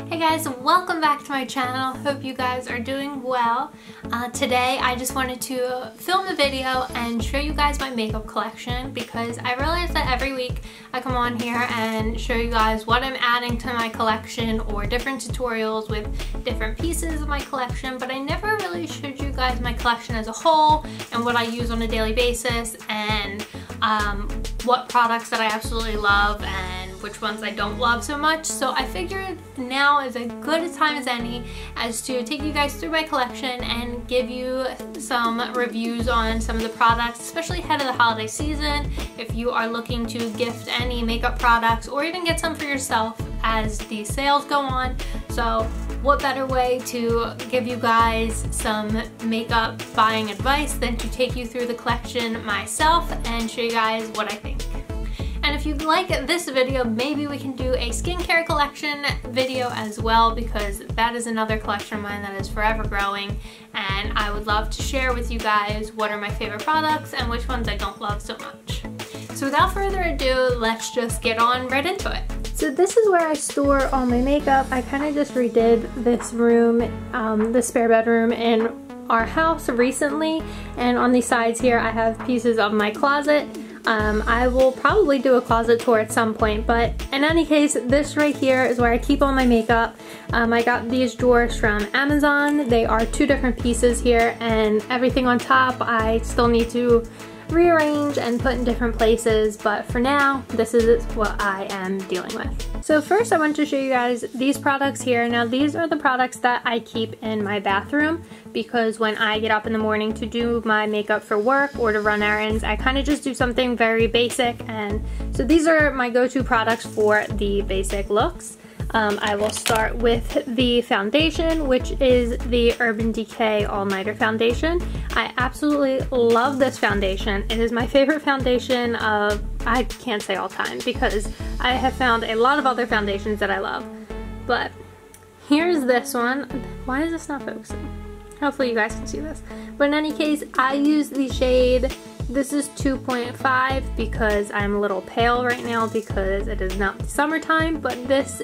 Hey guys, welcome back to my channel. Hope you guys are doing well. Today I just wanted to film a video and show you guys my makeup collection because I realized that every week I come on here and show you guys what I'm adding to my collection or different tutorials with different pieces of my collection, but I never really showed you guys my collection as a whole and what I use on a daily basis and what products that I absolutely love and which ones I don't love so much. So I figured now is as good a time as any as to take you guys through my collection and give you some reviews on some of the products, especially ahead of the holiday season. If you are looking to gift any makeup products or even get some for yourself as the sales go on. So what better way to give you guys some makeup buying advice than to take you through the collection myself and show you guys what I think. And if you like this video, maybe we can do a skincare collection video as well, because that is another collection of mine that is forever growing, and I would love to share with you guys what are my favorite products and which ones I don't love so much. So without further ado, let's just get on right into it. So this is where I store all my makeup. I kind of just redid this room, the spare bedroom in our house recently, and on these sides here I have pieces of my closet. I will probably do a closet tour at some point, but in any case, this right here is where I keep all my makeup. I got these drawers from Amazon. They are two different pieces here, and everything on top I still need to rearrange and put in different places, but for now, this is what I am dealing with. So first I want to show you guys these products here. Now these are the products that I keep in my bathroom because when I get up in the morning to do my makeup for work or to run errands, I kind of just do something very basic, and so these are my go-to products for the basic looks. I will start with the foundation, which is the Urban Decay All Nighter Foundation. I absolutely love this foundation. It is my favorite foundation of, I can't say all time, because I have found a lot of other foundations that I love. But here's this one. Why is this not focusing? Hopefully you guys can see this. But in any case, I use the shade, this is 2.5 because I'm a little pale right now because it is not summertime, but this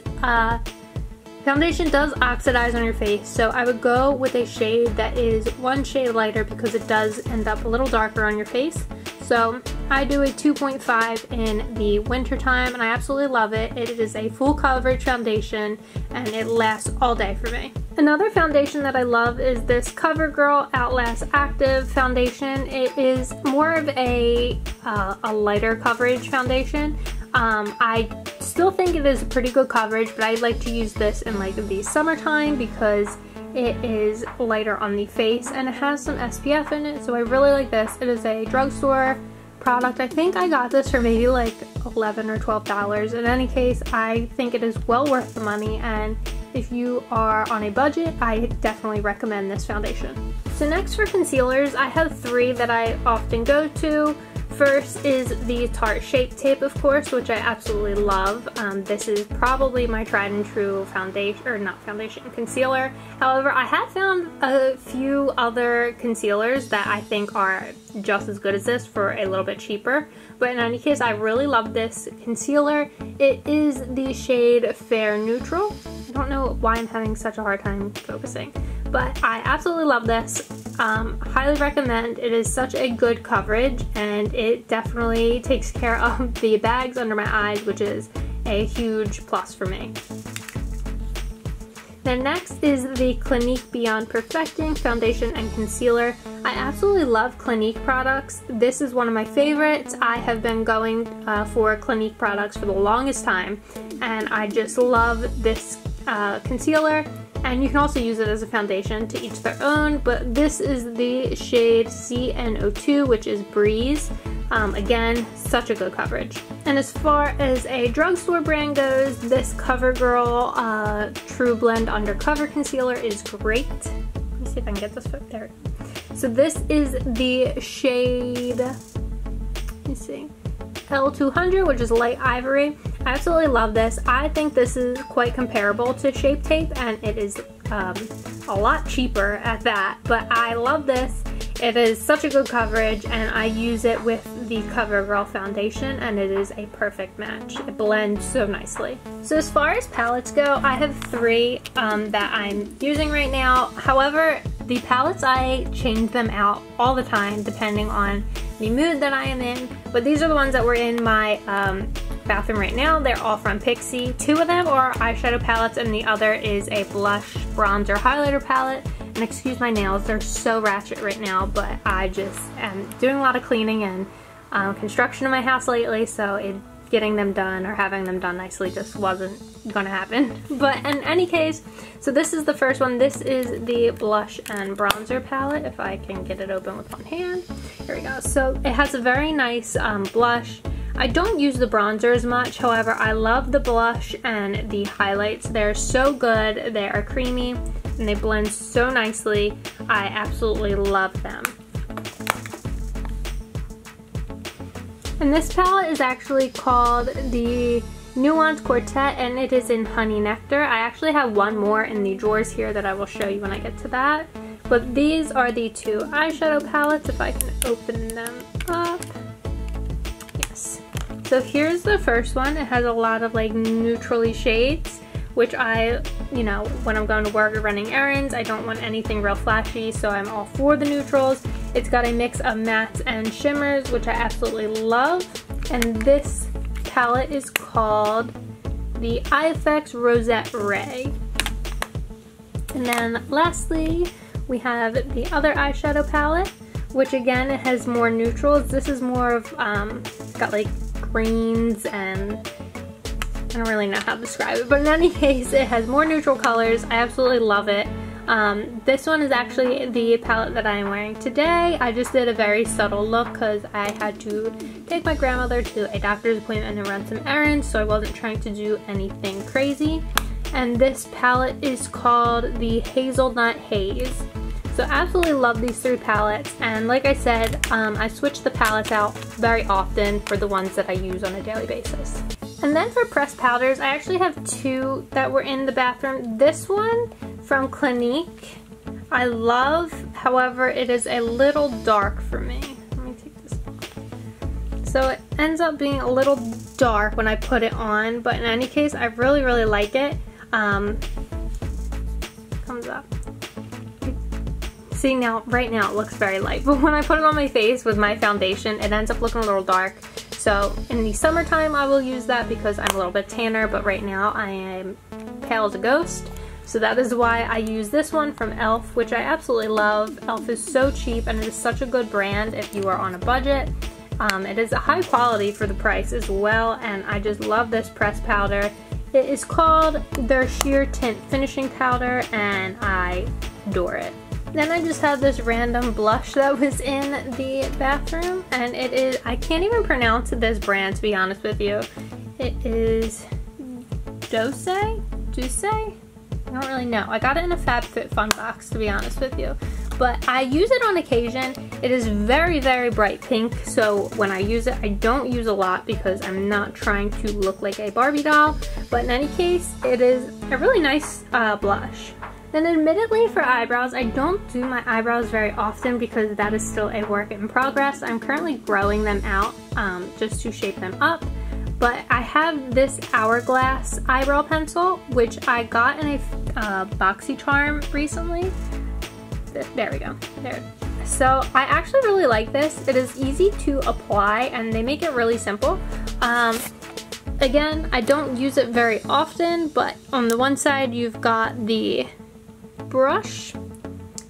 foundation does oxidize on your face, so I would go with a shade that is one shade lighter because it does end up a little darker on your face. So I do a 2.5 in the winter time and I absolutely love it. It is a full coverage foundation and it lasts all day for me. Another foundation that I love is this CoverGirl Outlast Active foundation. It is more of a lighter coverage foundation. I still think it is a pretty good coverage, but I like to use this in like the summertime because it is lighter on the face and it has some SPF in it, so I really like this. It is a drugstore product. I think I got this for maybe like $11 or $12. In any case, I think it is well worth the money, and if you are on a budget, I definitely recommend this foundation. So next for concealers, I have three that I often go to. First is the Tarte Shape Tape, of course, which I absolutely love. This is probably my tried and true foundation, or not foundation, concealer. However, I have found a few other concealers that I think are just as good as this for a little bit cheaper. But in any case, I really love this concealer. It is the shade Fair Neutral. I don't know why I'm having such a hard time focusing, but I absolutely love this. Highly recommend. It is such a good coverage and it definitely takes care of the bags under my eyes, which is a huge plus for me. Then next is the Clinique Beyond Perfecting Foundation and Concealer. I absolutely love Clinique products. This is one of my favorites. I have been going for Clinique products for the longest time, and I just love this concealer. And you can also use it as a foundation, to each their own, but this is the shade CNO2, which is Breeze. Again, such a good coverage. And as far as a drugstore brand goes, this CoverGirl True Blend Undercover Concealer is great. Let me see if I can get this foot there. So this is the shade, let me see, L200, which is light ivory. I absolutely love this. I think this is quite comparable to Shape Tape, and it is a lot cheaper at that, but I love this. It is such a good coverage, and I use it with the CoverGirl foundation, and it is a perfect match. It blends so nicely. So as far as palettes go, I have 3 that I'm using right now. However, the palettes, I change them out all the time depending on the mood that I am in. But these are the ones that were in my bathroom right now. They're all from Pixi. 2 of them are eyeshadow palettes, and the other is a blush bronzer highlighter palette. And excuse my nails, they're so ratchet right now, but I just am doing a lot of cleaning and construction in my house lately, so getting them done or having them done nicely just wasn't gonna happen. But in any case, so this is the first one. This is the blush and bronzer palette, if I can get it open with one hand. Here we go. So it has a very nice blush. I don't use the bronzer as much, however, I love the blush and the highlights. They're so good. They are creamy and they blend so nicely. I absolutely love them. And this palette is actually called the Nuance Quartet, and it is in Honey Nectar. I actually have one more in the drawers here that I will show you when I get to that. But these are the 2 eyeshadow palettes, if I can open them up. Yes. So here's the first one. It has a lot of like neutrally shades, which I, you know, when I'm going to work or running errands, I don't want anything real flashy, so I'm all for the neutrals. It's got a mix of mattes and shimmers, which I absolutely love. And this palette is called the IFX Rosette Ray. And then lastly, we have the other eyeshadow palette, which again, it has more neutrals. This is more of, it's got like greens and I don't really know how to describe it, but in any case, it has more neutral colors. I absolutely love it. This one is actually the palette that I am wearing today. I just did a very subtle look because I had to take my grandmother to a doctor's appointment and run some errands, so I wasn't trying to do anything crazy. And this palette is called the Hazelnut Haze. So I absolutely love these 3 palettes, and like I said, I switch the palettes out very often for the ones that I use on a daily basis. And then for pressed powders, I actually have 2 that were in the bathroom. This one from Clinique, I love, however, it is a little dark for me. Let me take this off. So it ends up being a little dark when I put it on, but in any case, I really, really like it. Comes up. See, now, right now it looks very light, but when I put it on my face with my foundation, it ends up looking a little dark. So in the summertime I will use that because I'm a little bit tanner, but right now I am pale as a ghost. So that is why I use this one from e.l.f., which I absolutely love. e.l.f. is so cheap and it is such a good brand if you are on a budget. It is a high quality for the price as well, and I just love this pressed powder. It is called their Sheer Tint Finishing Powder, and I adore it. Then I just have this random blush that was in the bathroom, and it is, I can't even pronounce this brand to be honest with you. It is Dose? I don't really know. I got it in a FabFitFun box to be honest with you. But I use it on occasion. It is very, very bright pink, so when I use it, I don't use a lot because I'm not trying to look like a Barbie doll. But in any case, it is a really nice blush. Then admittedly for eyebrows, I don't do my eyebrows very often because that is still a work in progress. I'm currently growing them out just to shape them up. But I have this Hourglass eyebrow pencil, which I got in a BoxyCharm recently. There we go. There. So I actually really like this. It is easy to apply and they make it really simple. Again, I don't use it very often, but on the one side you've got the brush,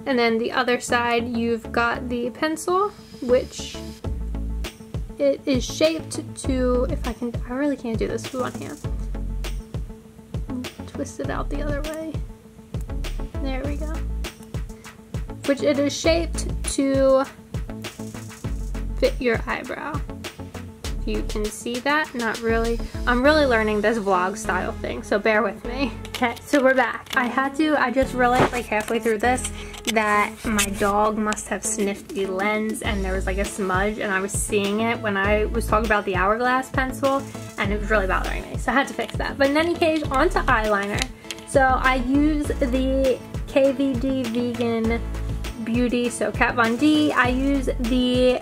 and then the other side you've got the pencil, which it is shaped to, if I can, I really can't do this with one hand. Twist it out the other way. There we go. Which it is shaped to fit your eyebrow. You can see that, not really. I'm really learning this vlog style thing, so bear with me. Okay, so we're back. I just realized like halfway through this that my dog must have sniffed the lens and there was like a smudge, and I was seeing it when I was talking about the Hourglass pencil, and it was really bothering me, so I had to fix that. But in any case, on to eyeliner. So I use the KVD Vegan Beauty, so Kat Von D. I use the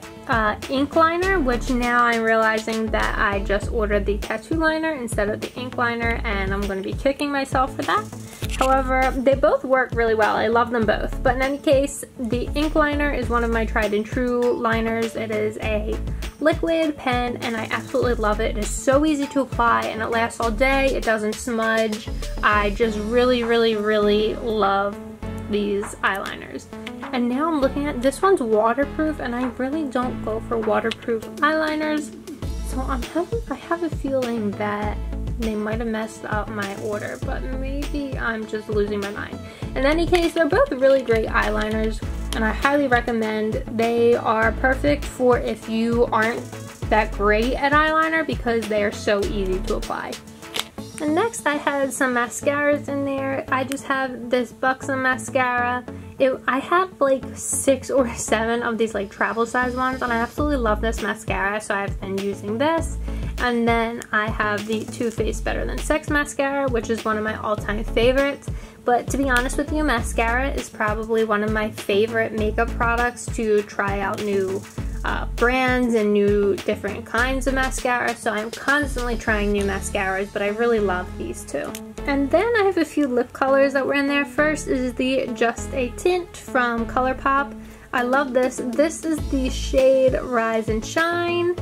ink liner, which now I'm realizing that I just ordered the tattoo liner instead of the ink liner, and I'm going to be kicking myself for that. However, they both work really well. I love them both. But in any case, the ink liner is one of my tried and true liners. It is a liquid pen and I absolutely love it. It is so easy to apply and it lasts all day. It doesn't smudge. I just really, really, really love these eyeliners. And now I'm looking at this one's waterproof, and I really don't go for waterproof eyeliners, so I have a feeling that they might have messed up my order, but maybe I'm just losing my mind. In any case, they're both really great eyeliners and I highly recommend. They are perfect for if you aren't that great at eyeliner because they are so easy to apply. And next I had some mascaras in there. I just have this Buxom mascara. I have like 6 or 7 of these like travel size ones and I absolutely love this mascara, so I've been using this. And then I have the Too Faced Better Than Sex mascara, which is one of my all-time favorites. But to be honest with you, mascara is probably one of my favorite makeup products to try out new brands and new different kinds of mascara, so I'm constantly trying new mascaras, but I really love these two. And then I have a few lip colors that were in there. First is the Just a Tint from ColourPop. I love this. This is the shade Rise and Shine,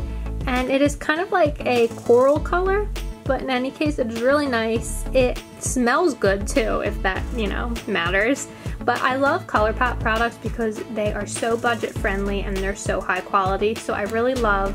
and it is kind of like a coral color, but in any case it is really nice. It smells good too, if that, you know, matters. But I love ColourPop products because they are so budget friendly and they're so high quality, so I really love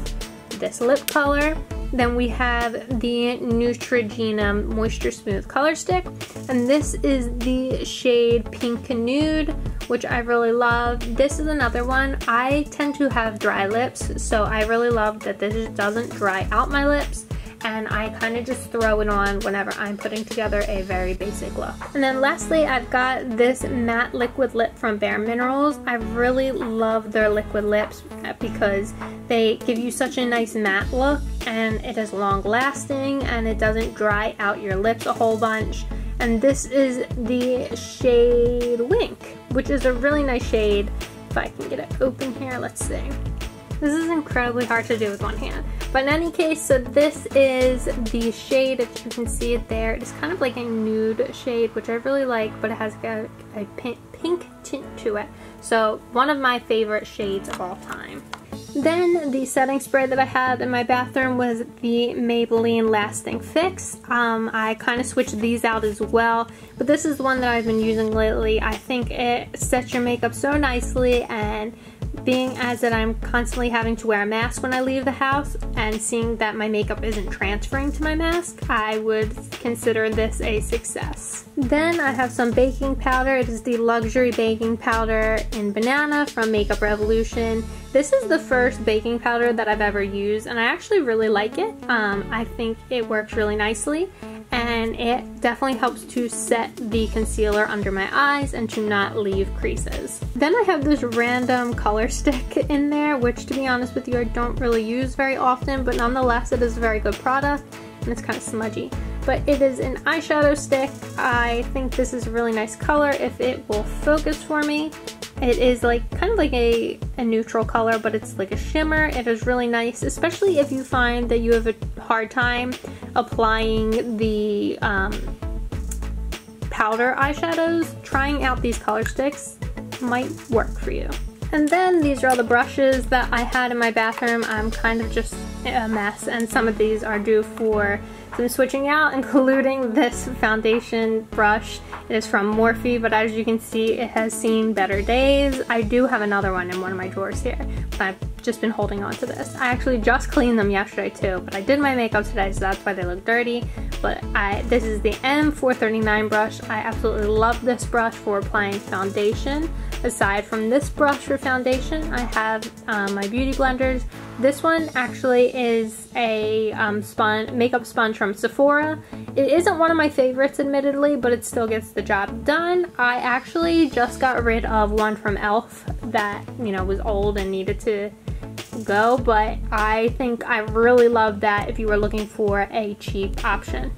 this lip color. Then we have the Neutrogena Moisture Smooth Color Stick, and this is the shade Pink Nude, which I really love. This is another one. I tend to have dry lips, so I really love that this doesn't dry out my lips, and I kind of just throw it on whenever I'm putting together a very basic look. And then lastly, I've got this matte liquid lip from Bare Minerals. I really love their liquid lips because they give you such a nice matte look, and it is long lasting and it doesn't dry out your lips a whole bunch. And this is the shade Wink, which is a really nice shade. If I can get it open here, let's see. This is incredibly hard to do with one hand. But in any case, so this is the shade, if you can see it there. It's kind of like a nude shade, which I really like, but it has got a pink tint to it. So one of my favorite shades of all time. Then the setting spray that I had in my bathroom was the Maybelline Lasting Fix. I kind of switched these out as well, but this is the one that I've been using lately. I think it sets your makeup so nicely, and being as that I'm constantly having to wear a mask when I leave the house and seeing that my makeup isn't transferring to my mask, I would consider this a success. Then I have some baking powder. It is the Luxury Baking Powder in Banana from Makeup Revolution. This is the first baking powder that I've ever used, and I actually really like it. I think it works really nicely, and it definitely helps to set the concealer under my eyes and to not leave creases. Then I have this random color stick in there, which to be honest with you, I don't really use very often, but nonetheless it is a very good product, and it's kind of smudgy. But it is an eyeshadow stick. I think this is a really nice color if it will focus for me. It is like kind of like a neutral color, but it's like a shimmer. It is really nice, especially if you find that you have a hard time applying the powder eyeshadows. Trying out these color sticks might work for you. And then these are all the brushes that I had in my bathroom. I'm kind of just a mess, and some of these are due for some switching out, including this foundation brush. It is from Morphe, but as you can see, it has seen better days. I do have another one in one of my drawers here, but I've just been holding on to this. I actually just cleaned them yesterday too, but I did my makeup today, so that's why they look dirty. But this is the M439 brush. I absolutely love this brush for applying foundation. Aside from this brush for foundation, I have my beauty blenders. This one actually is a makeup sponge from Sephora. It isn't one of my favorites, admittedly, but it still gets the job done. I actually just got rid of one from e.l.f. that, you know, was old and needed to go, but I think I really love that if you were looking for a cheap option.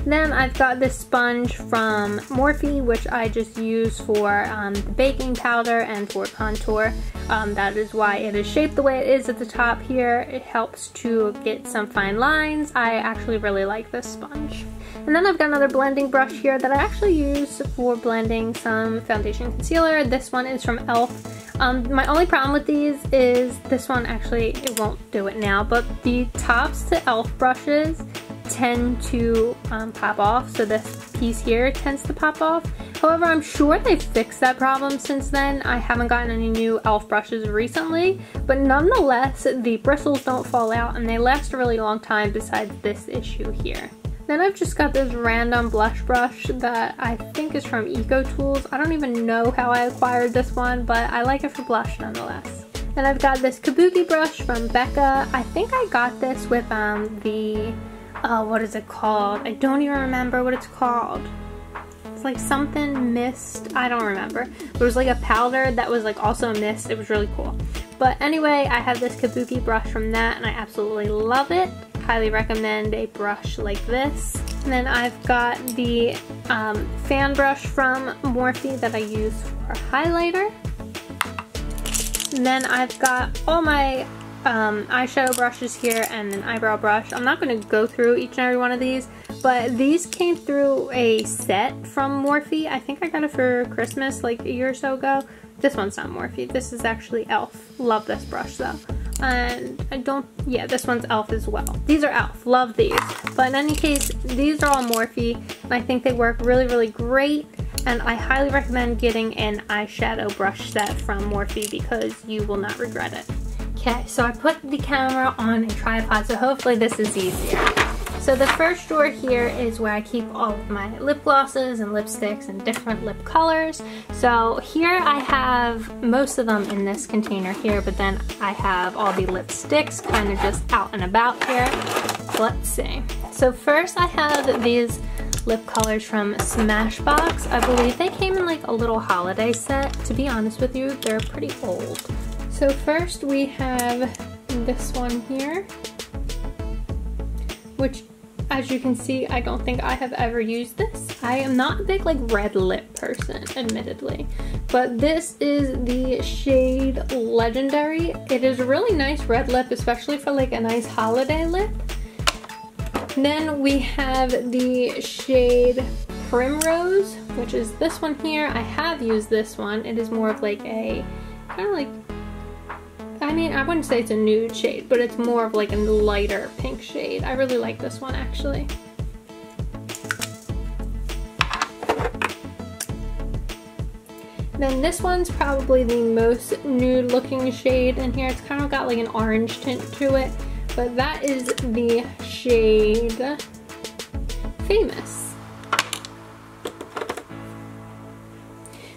Then I've got this sponge from Morphe, which I just use for the baking powder and for contour. That is why it is shaped the way it is at the top here. It helps to get some fine lines. I actually really like this sponge. And then I've got another blending brush here that I actually use for blending some foundation concealer. This one is from e.l.f. My only problem with these is this one actually, it won't do it now, but the tops to e.l.f. brushes tend to pop off, so this piece here tends to pop off. However, I'm sure they've fixed that problem since then. I haven't gotten any new e.l.f. brushes recently, but nonetheless, the bristles don't fall out and they last a really long time besides this issue here. Then I've just got this random blush brush that I think is from EcoTools. I don't even know how I acquired this one, but I like it for blush nonetheless. Then I've got this Kabuki brush from Becca. I think I got this with what is it called? I don't even remember what it's called. It's like something mist, I don't remember. There was like a powder that was like also a mist. It was really cool. But anyway, I have this Kabuki brush from that and I absolutely love it. Highly recommend a brush like this. And then I've got the fan brush from Morphe that I use for highlighter. And then I've got all my eyeshadow brushes here and an eyebrow brush. I'm not going to go through each and every one of these, but these came through a set from Morphe. I think I got it for Christmas like a year or so ago. This one's not Morphe. This is actually e.l.f. Love this brush though. And this one's e.l.f. as well. These are e.l.f. Love these. But in any case, these are all Morphe and I think they work really, really great. And I highly recommend getting an eyeshadow brush set from Morphe because you will not regret it. Okay, so I put the camera on a tripod, so hopefully this is easier. So the first drawer here is where I keep all of my lip glosses and lipsticks and different lip colors. So here I have most of them in this container here, but then I have all the lipsticks kind of just out and about here. Let's see. So first I have these lip colors from Smashbox. I believe they came in like a little holiday set. To be honest with you, they're pretty old. So first we have this one here, which as you can see, I don't think I have ever used this. I am not a big like red lip person, admittedly, but this is the shade Legendary. It is a really nice red lip, especially for like a nice holiday lip. Then we have the shade Primrose, which is this one here. I have used this one. It is more of like a kind of like, I mean, I wouldn't say it's a nude shade, but it's more of like a lighter pink shade. I really like this one actually. Then this one's probably the most nude looking shade in here. It's kind of got like an orange tint to it, but that is the shade Famous.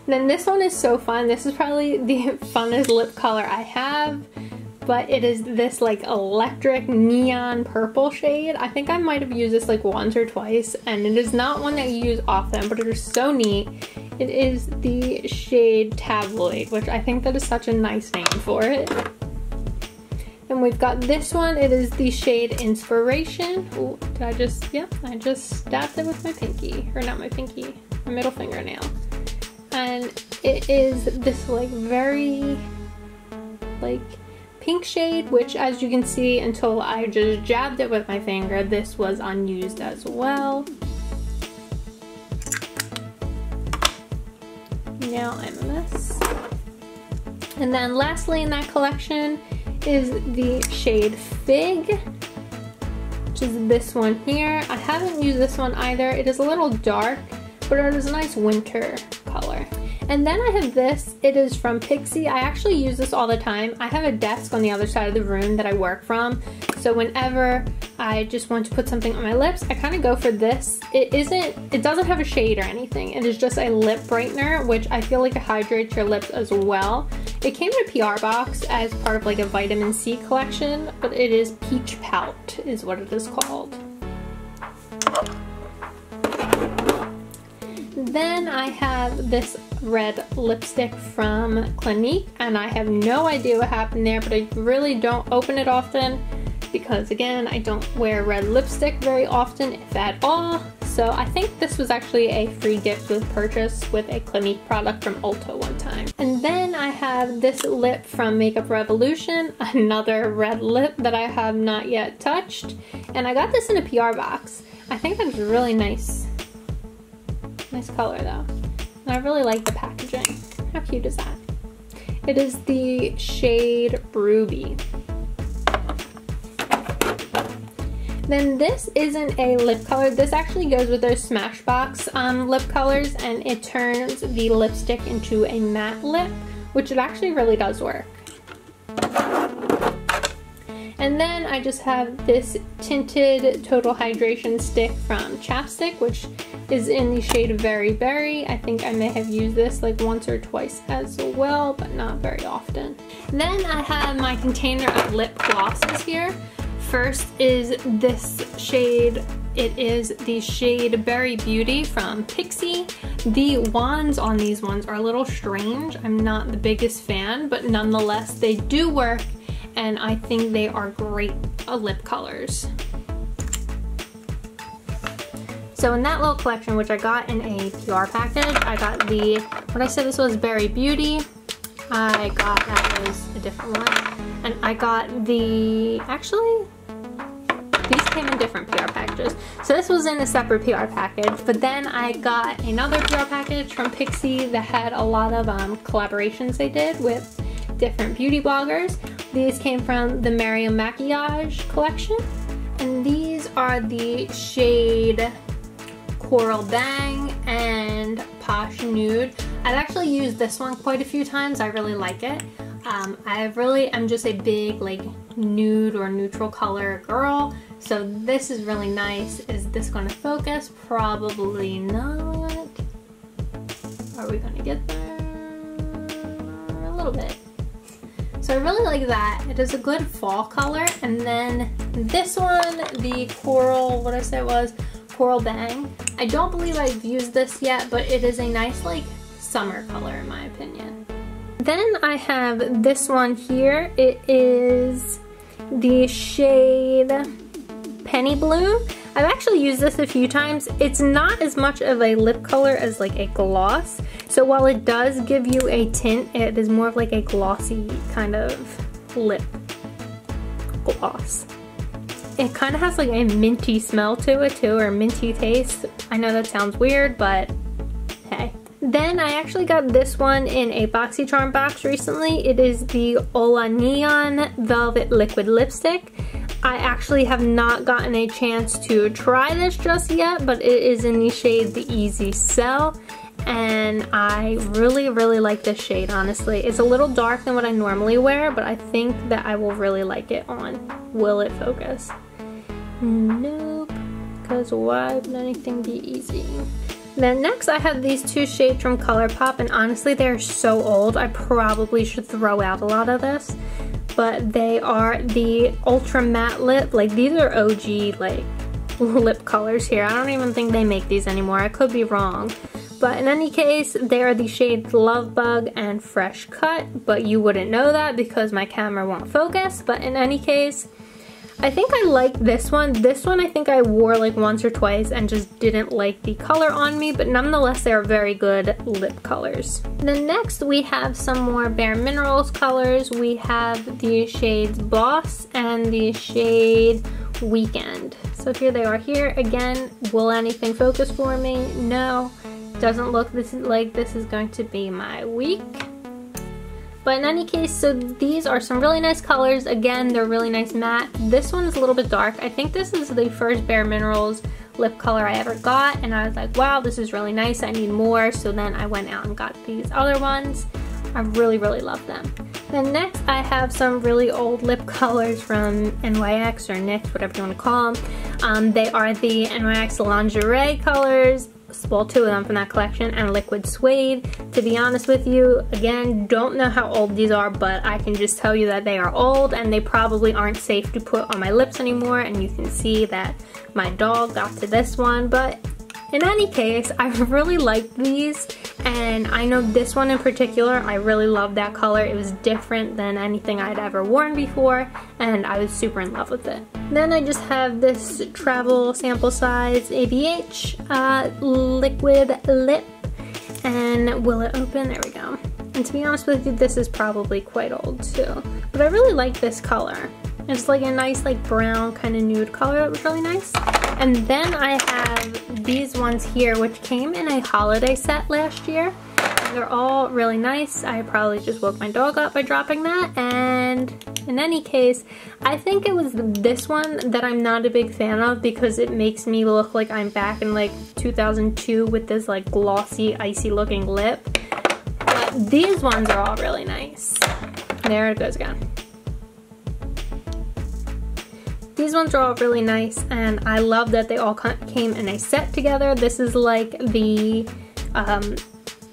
Then this one is so fun. This is probably the funnest lip color I have, but it is this like electric neon purple shade. I think I might have used this like once or twice, and it is not one that you use often, but it is so neat. It is the shade Tabloid, which I think that is such a nice name for it. Then we've got this one. It is the shade Inspiration. Ooh, did I just, yep, I just stabbed it with my pinky, or not my pinky, my middle fingernail. And it is this like very like pink shade, which as you can see, until I just jabbed it with my finger, this was unused as well. Now I'm a mess. And then lastly in that collection is the shade Fig, which is this one here. I haven't used this one either. It is a little dark, but it is a nice winter color. And then I have this. It is from Pixi. I actually use this all the time. I have a desk on the other side of the room that I work from, so whenever I just want to put something on my lips, I kind of go for this. It doesn't have a shade or anything. It is just a lip brightener, which I feel like it hydrates your lips as well. It came in a PR box as part of like a vitamin C collection, but it is Peach Pout is what it is called. Then I have this red lipstick from Clinique, and I have no idea what happened there, but I really don't open it often because again, I don't wear red lipstick very often, if at all. So I think this was actually a free gift with purchase with a Clinique product from Ulta one time. And then I have this lip from Makeup Revolution, another red lip that I have not yet touched. And I got this in a PR box. I think that's really nice. Nice color though. And I really like the packaging. How cute is that? It is the shade Ruby. Then this isn't a lip color. This actually goes with those Smashbox lip colors, and it turns the lipstick into a matte lip, which it actually really does work. And then I just have this tinted Total Hydration stick from Chapstick, which is in the shade Very Berry. I think I may have used this like once or twice as well, but not very often. Then I have my container of lip glosses here. First is this shade. It is the shade Berry Beauty from Pixi. The wands on these ones are a little strange. I'm not the biggest fan, but nonetheless they do work, and I think they are great lip colors. So in that little collection, which I got in a PR package, I got the, what I said this was Berry Beauty. I got, that was a different one. And I got the, actually, these came in different PR packages. So this was in a separate PR package, but then I got another PR package from Pixi that had a lot of collaborations they did with different beauty bloggers. These came from the Miriam Maquillage collection, and these are the shade Coral Bang and Posh Nude. I've actually used this one quite a few times. I really like it. I really am just a big like nude or neutral color girl, so this is really nice. Is this going to focus? Probably not. Are we going to get there? A little bit. So I really like that. It is a good fall color. And then this one, the Coral, what I said was Coral Bang. I don't believe I've used this yet, but it is a nice like summer color in my opinion. Then I have this one here. It is the shade Penny Bloom. I've actually used this a few times. It's not as much of a lip color as like a gloss. So while it does give you a tint, it is more of like a glossy kind of lip gloss. It kind of has like a minty smell to it too, or minty taste. I know that sounds weird, but hey. Then I actually got this one in a BoxyCharm box recently. It is the Ola Neon Velvet Liquid Lipstick. I actually have not gotten a chance to try this just yet, but it is in the shade The Easy Sell, and I really like this shade, honestly. It's a little dark than what I normally wear, but I think that I will really like it on. Will it focus? Nope, because why would anything be easy? Then next I have these two shades from ColourPop, and honestly they're so old I probably should throw out a lot of this, but they are the Ultra Matte Lip. Like these are OG like lip colors here. I don't even think they make these anymore. I could be wrong. But in any case, they are the shades Love Bug and Fresh Cut, but you wouldn't know that because my camera won't focus. But in any case, I think I like this one. This one I think I wore like once or twice and just didn't like the color on me, but nonetheless they're very good lip colors. Then next we have some more Bare Minerals colors. We have the shades Boss and the shade Weekend. So here they are here. Again, will anything focus for me? No. Doesn't look this is going to be my week. But in any case, so these are some really nice colors. Again, they're really nice matte. This one is a little bit dark. I think this is the first Bare Minerals lip color I ever got, and I was like, wow, this is really nice. I need more. So then I went out and got these other ones. I really love them. Then next I have some really old lip colors from NYX or NYX, whatever you want to call them. They are the NYX Lingerie colors. Well, two of them from that collection, and Liquid Suede. To be honest with you, again, don't know how old these are, but I can just tell you that they are old and they probably aren't safe to put on my lips anymore, and you can see that my dog got to this one. But in any case, I really like these, and I know this one in particular, I really love that color. It was different than anything I'd ever worn before, and I was super in love with it. Then I just have this travel sample size ABH liquid lip. And will it open? There we go. And to be honest with you, this is probably quite old too. But I really like this color. It's like a nice like brown kind of nude color. That was really nice. And then I have these ones here, which came in a holiday set last year. They're all really nice. I probably just woke my dog up by dropping that. And in any case, I think it was this one that I'm not a big fan of because it makes me look like I'm back in like 2002 with this like glossy, icy looking lip. But these ones are all really nice. There it goes again. These ones are all really nice, and I love that they all came in a set together. This is like the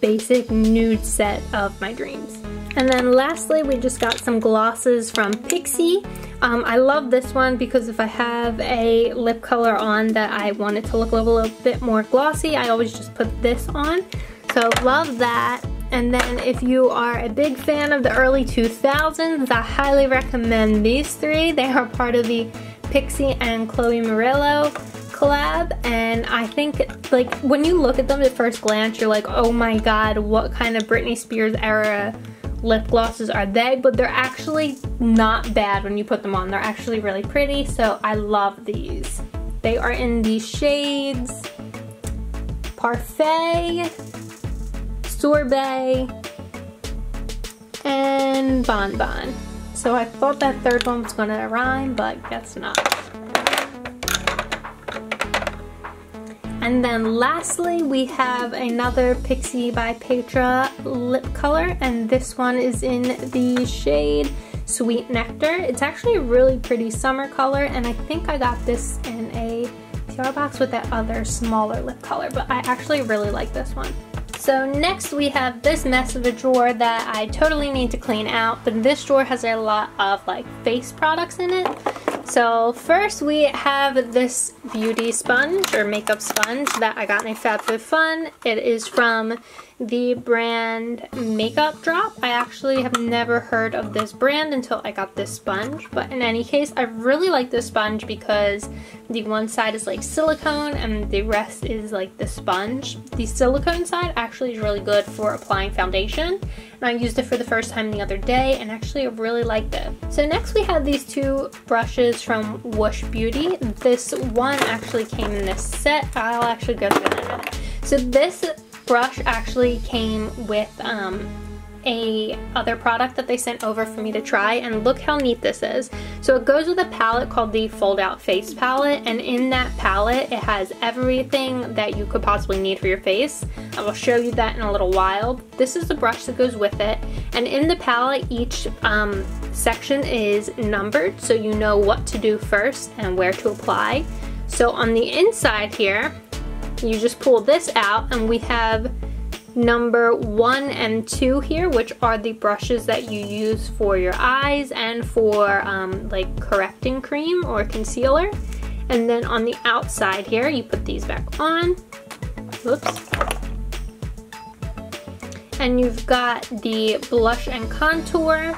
basic nude set of my dreams. And then lastly, we just got some glosses from Pixi. I love this one because if I have a lip color on that I want it to look a little bit more glossy, I always just put this on. So love that. And then if you are a big fan of the early 2000s, I highly recommend these three. They are part of the Pixi and Chloe Murillo collab, and I think like when you look at them at first glance you're like, oh my god, what kind of Britney Spears era lip glosses are they? But they're actually not bad when you put them on. They're actually really pretty, so I love these. They are in the shades Parfait, Sorbet, and Bon Bon. So I thought that third one was gonna rhyme, but guess not. And then lastly, we have another Pixi by Petra lip color, and this one is in the shade Sweet Nectar. It's actually a really pretty summer color, and I think I got this in a PR box with that other smaller lip color, but I actually really like this one. So next we have this mess of a drawer that I totally need to clean out, but this drawer has a lot of like face products in it. So first we have this beauty sponge or makeup sponge that I got in a FabFitFun. It is from the brand Makeup Drop. I actually have never heard of this brand until I got this sponge, but in any case I really like this sponge because the one side is like silicone and the rest is like the sponge. The silicone side actually is really good for applying foundation, and I used it for the first time the other day and actually I really liked it. So next we have these two brushes from Whoosh Beauty. This one actually came in this set. I'll actually go through that in a minute. So this brush actually came with a other product that they sent over for me to try, and look how neat this is. So it goes with a palette called the Fold Out Face Palette, and in that palette it has everything that you could possibly need for your face. I will show you that in a little while. This is the brush that goes with it, and in the palette each section is numbered so you know what to do first and where to apply. So on the inside here you just pull this out, and we have number 1 and 2 here, which are the brushes that you use for your eyes and for like correcting cream or concealer. And then on the outside here you put these back on. Whoops. And you've got the blush and contour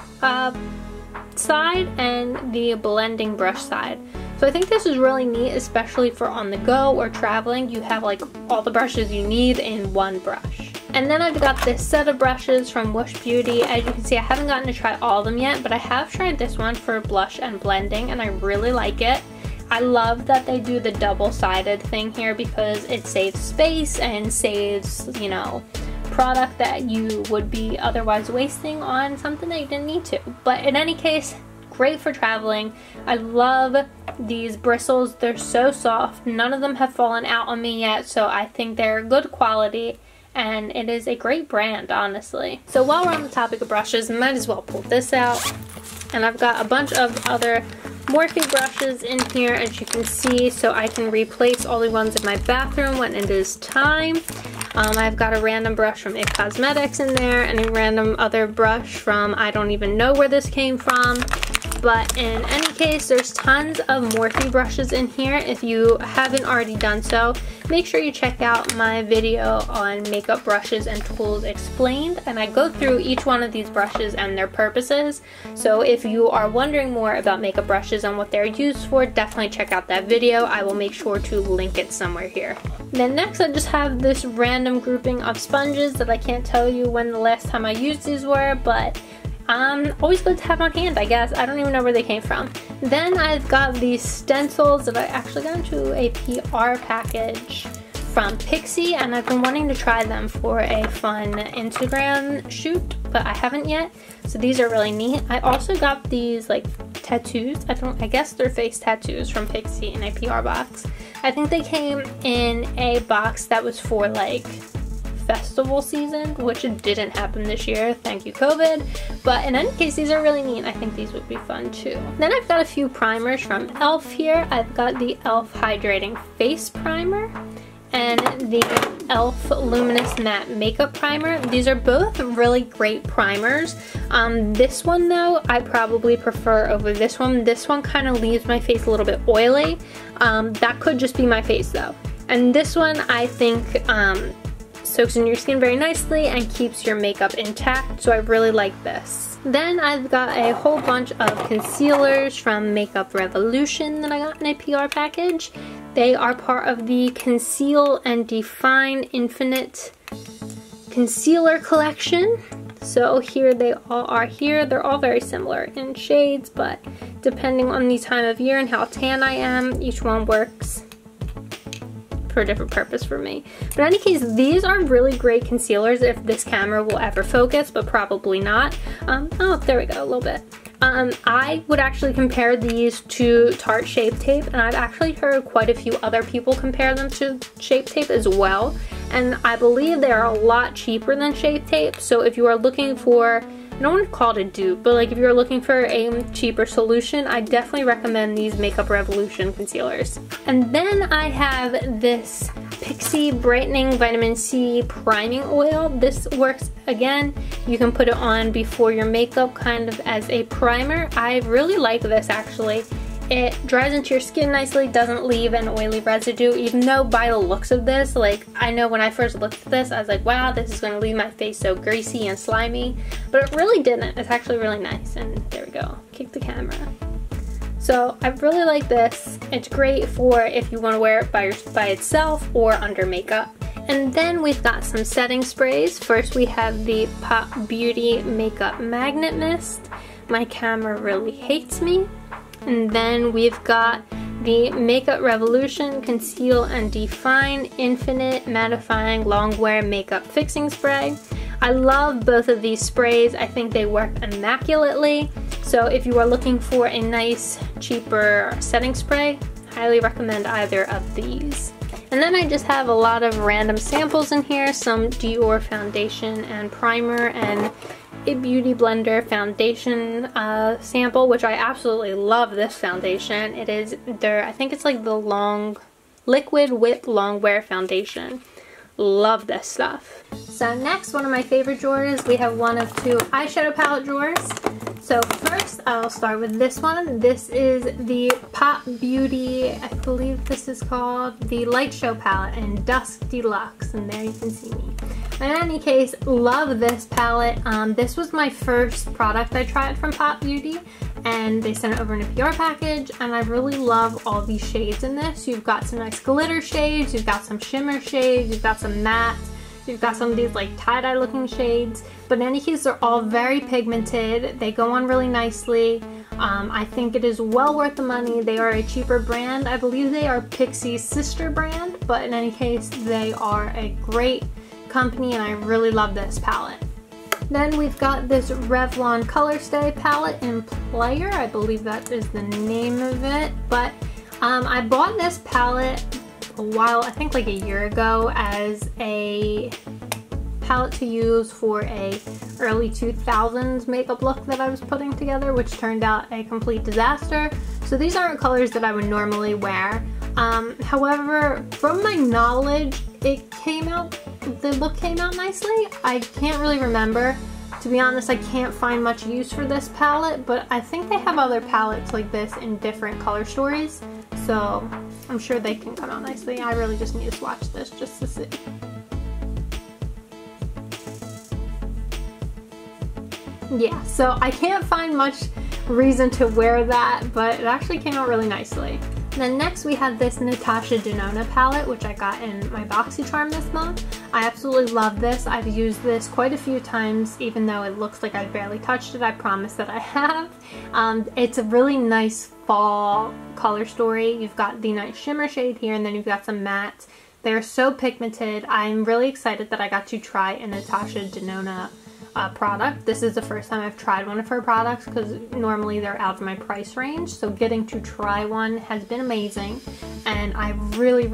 side and the blending brush side. So I think this is really neat, especially for on the go or traveling. You have like all the brushes you need in one brush. And then I've got this set of brushes from Whoosh Beauty. As you can see, I haven't gotten to try all of them yet, but I have tried this one for blush and blending, and I really like it. I love that they do the double-sided thing here because it saves space and saves, you know, product that you would be otherwise wasting on something that you didn't need to. But in any case, great for traveling. I love these bristles. They're so soft. None of them have fallen out on me yet, so I think they're good quality, and it is a great brand, honestly. So while we're on the topic of brushes, I might as well pull this out. And I've got a bunch of other Morphe brushes in here, as you can see, so I can replace all the ones in my bathroom when it is time. I've got a random brush from IT Cosmetics in there, and a random other brush from I don't even know where this came from. But in any case, there's tons of Morphe brushes in here. If you haven't already done so, make sure you check out my video on makeup brushes and tools explained, and I go through each one of these brushes and their purposes. So if you are wondering more about makeup brushes and what they're used for, definitely check out that video. I will make sure to link it somewhere here. Then next, I just have this random grouping of sponges that I can't tell you when the last time I used these were, but always good to have on hand, I guess. I don't even know where they came from. Then I've got these stencils that I actually got into a PR package from Pixi, and I've been wanting to try them for a fun Instagram shoot, but I haven't yet. So these are really neat. I also got these like tattoos. I guess they're face tattoos from Pixi in a PR box. I think they came in a box that was for like festival season, which didn't happen this year, thank you COVID, but in any case, these are really neat. I think these would be fun too. Then I've got a few primers from e.l.f. here. I've got the e.l.f. Hydrating Face Primer and the e.l.f. Luminous Matte Makeup Primer. These are both really great primers. This one though, I probably prefer over this one. This one kind of leaves my face a little bit oily. That could just be my face though. And this one I think soaks in your skin very nicely and keeps your makeup intact, so I really like this. Then I've got a whole bunch of concealers from Makeup Revolution that I got in a PR package. They are part of the Conceal and Define Infinite Concealer Collection. So here they all are here. They're all very similar in shades, but depending on the time of year and how tan I am, each one works for a different purpose for me. But in any case, these are really great concealers if this camera will ever focus, but probably not. Oh, there we go, a little bit. I would actually compare these to Tarte Shape Tape, and I've actually heard quite a few other people compare them to Shape Tape as well. And I believe they are a lot cheaper than Shape Tape, so if you are looking for, I don't want to call it a dupe, but like if you're looking for a cheaper solution, I definitely recommend these Makeup Revolution concealers. And then I have this Pixi Brightening Vitamin C Priming Oil. This works, again, you can put it on before your makeup kind of as a primer. I really like this actually. It dries into your skin nicely, doesn't leave an oily residue, even though by the looks of this, like, I know when I first looked at this, I was like, wow, this is going to leave my face so greasy and slimy, but it really didn't. It's actually really nice, and there we go, kick the camera. So I really like this. It's great for if you want to wear it by itself or under makeup. And then we've got some setting sprays. First we have the Pop Beauty Makeup Magnet Mist. My camera really hates me. And then we've got the Makeup Revolution Conceal and Define Infinite Mattifying Longwear Makeup Fixing Spray. I love both of these sprays. I think they work immaculately. So if you are looking for a nice, cheaper setting spray, highly recommend either of these. And then I just have a lot of random samples in here, some Dior foundation and primer, and a Beauty Blender foundation sample, which I absolutely love this foundation. It is their, I think it's like the Liquid Whip Longwear Foundation. Love this stuff. So next, one of my favorite drawers, we have one of two eyeshadow palette drawers. So first, I'll start with this one. This is the Pop Beauty, I believe this is called the Light Show palette in Dusk Deluxe, and there you can see me. In any case, love this palette. This was my first product I tried from Pop Beauty, and they sent it over in a PR package, and I really love all these shades in this. You've got some nice glitter shades, you've got some shimmer shades, you've got some matte, you've got some of these like tie-dye looking shades, but in any case, they're all very pigmented. They go on really nicely. I think it is well worth the money. They are a cheaper brand. I believe they are Pixi's sister brand, but in any case, they are a great company, and I really love this palette. Then we've got this Revlon Color Stay palette in Player. I believe that is the name of it, but I bought this palette a while, I think like a year ago, as a palette to use for a early 2000s makeup look that I was putting together, which turned out a complete disaster. So these aren't colors that I would normally wear. However, from my knowledge, the look came out nicely. I can't really remember, To be honest, I can't find much use for this palette, but I think they have other palettes like this in different color stories, so I'm sure they can come out nicely. I really just need to swatch this just to see. Yeah, so I can't find much reason to wear that, but it actually came out really nicely. Then next we have this Natasha Denona palette, which I got in my BoxyCharm this month. I absolutely love this. I've used this quite a few times, even though it looks like I've barely touched it. I promise that I have. It's a really nice fall color story. You've got the nice shimmer shade here, and then you've got some mattes. They're so pigmented. I'm really excited that I got to try a Natasha Denona product. This is the first time I've tried one of her products because normally they're out of my price range, so getting to try one has been amazing, and I really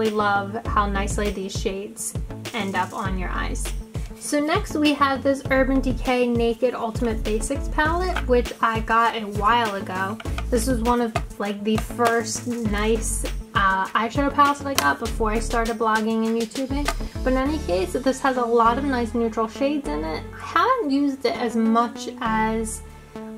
love how nicely these shades end up on your eyes. So next we have this Urban Decay Naked Ultimate Basics palette, which I got a while ago. This was one of like the first nice eyeshadow palettes that I got before I started blogging and YouTubing. But in any case, this has a lot of nice neutral shades in it. I haven't used it as much as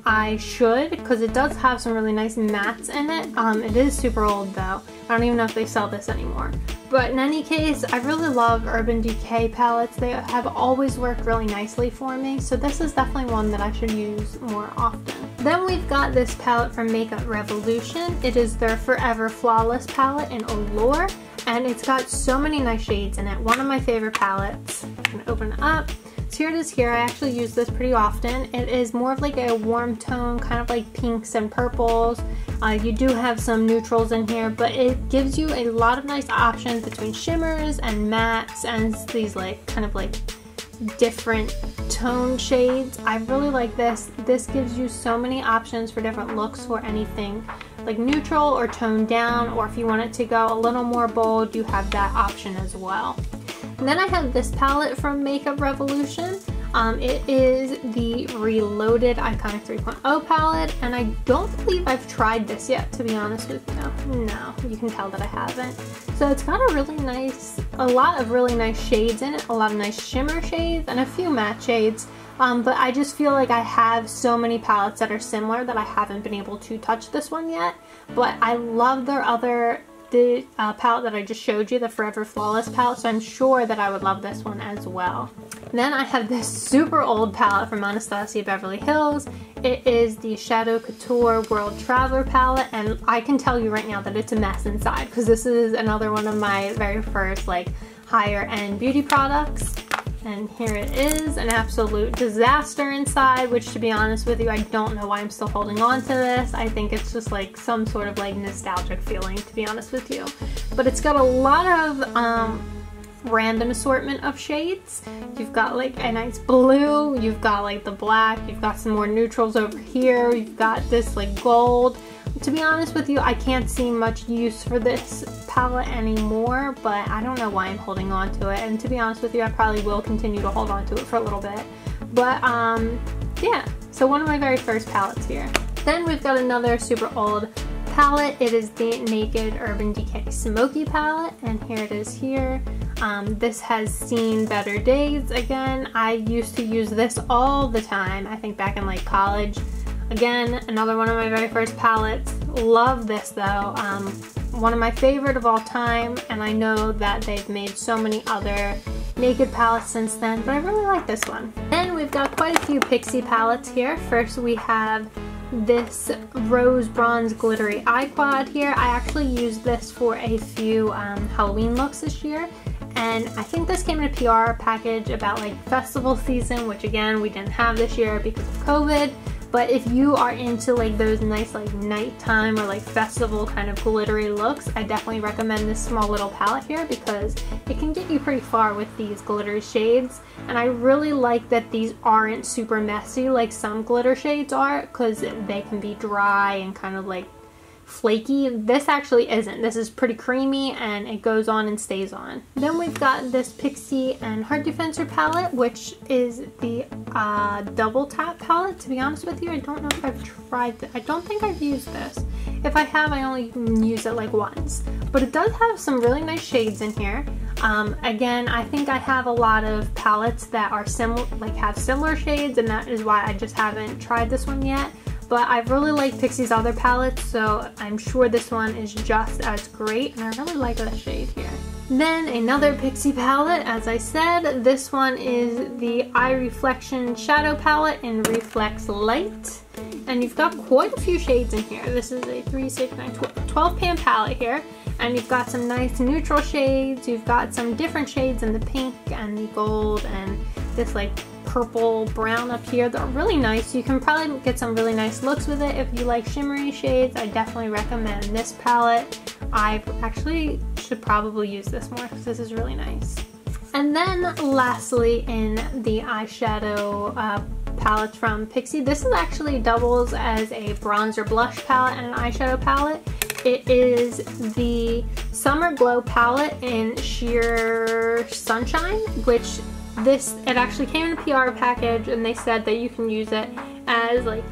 I should because it does have some really nice mattes in it. It is super old though. I don't even know if they sell this anymore. But in any case, I really love Urban Decay palettes. They have always worked really nicely for me, so this is definitely one that I should use more often. Then we've got this palette from Makeup Revolution. It is their Forever Flawless palette in Allure, and it's got so many nice shades in it. One of my favorite palettes. I'm gonna open it up. So here it is here. I actually use this pretty often. It is more of like a warm tone, kind of like pinks and purples. You do have some neutrals in here, but it gives you a lot of nice options between shimmers and mattes and these like kind of like different tone shades. I really like this. This gives you so many options for different looks for anything like neutral or toned down, or if you want it to go a little more bold, you have that option as well. And then I have this palette from Makeup Revolution. It is the Reloaded Iconic 3.0 palette, and I don't believe I've tried this yet, to be honest with you. No, you can tell that I haven't. So it's got a lot of really nice shades in it, a lot of nice shimmer shades, and a few matte shades. But I just feel like I have so many palettes that are similar that I haven't been able to touch this one yet. But I love their the palette that I just showed you, the Forever Flawless palette, so I'm sure that I would love this one as well. Then I have this super old palette from Anastasia Beverly Hills. It is the Shadow Couture World Traveler palette, and I can tell you right now that it's a mess inside because this is another one of my very first like higher end beauty products. And here it is, an absolute disaster inside, which to be honest with you, I don't know why I'm still holding on to this. I think it's just like some sort of like nostalgic feeling, to be honest with you. But it's got a lot of random assortment of shades. You've got like a nice blue, you've got like the black, you've got some more neutrals over here, you've got this like gold. To be honest with you, I can't see much use for this palette anymore, but I don't know why I'm holding on to it. And to be honest with you, I probably will continue to hold on to it for a little bit. But yeah, so one of my very first palettes here. Then we've got another super old palette. It is the Naked Urban Decay Smoky palette, and here it is here. This has seen better days. Again, I used to use this all the time, I think back in like college. Again, another one of my very first palettes. Love this though. One of my favorite of all time, and I know that they've made so many other Naked palettes since then, but I really like this one. Then we've got quite a few Pixi palettes here. First we have this Rose Bronze Glittery Eye Quad here. I actually used this for a few Halloween looks this year, and I think this came in a PR package about like festival season, which again we didn't have this year because of COVID. But if you are into like those nice like nighttime or like festival kind of glittery looks, I definitely recommend this small little palette here because it can get you pretty far with these glittery shades. And I really like that these aren't super messy like some glitter shades are, because they can be dry and kind of like flaky. This actually isn't. This is pretty creamy and it goes on and stays on. Then we've got this Pixi and Heart Defensor palette, which is the double tap palette. To be honest with you, I don't know if I've tried this. I don't think I've used this. If I have, I only use it like once. But it does have some really nice shades in here. Again, I think I have a lot of palettes that are have similar shades, and that is why I just haven't tried this one yet. But I really like Pixie's other palettes, so I'm sure this one is just as great, and I really like the shade here. Then another Pixie palette, as I said, this one is the Eye Reflection Shadow Palette in Reflex Light. And you've got quite a few shades in here. This is a 3, 6, 9, 12 pan palette here. And you've got some nice neutral shades. You've got some different shades in the pink and the gold and this like purple brown up here. They're really nice. You can probably get some really nice looks with it if you like shimmery shades. I definitely recommend this palette. I actually should probably use this more because this is really nice. And then lastly, in the eyeshadow palette from Pixie, this is actually doubles as a bronzer blush palette and an eyeshadow palette. It is the Summer Glow palette in Sheer Sunshine, which it actually came in a PR package, and they said that you can use it as like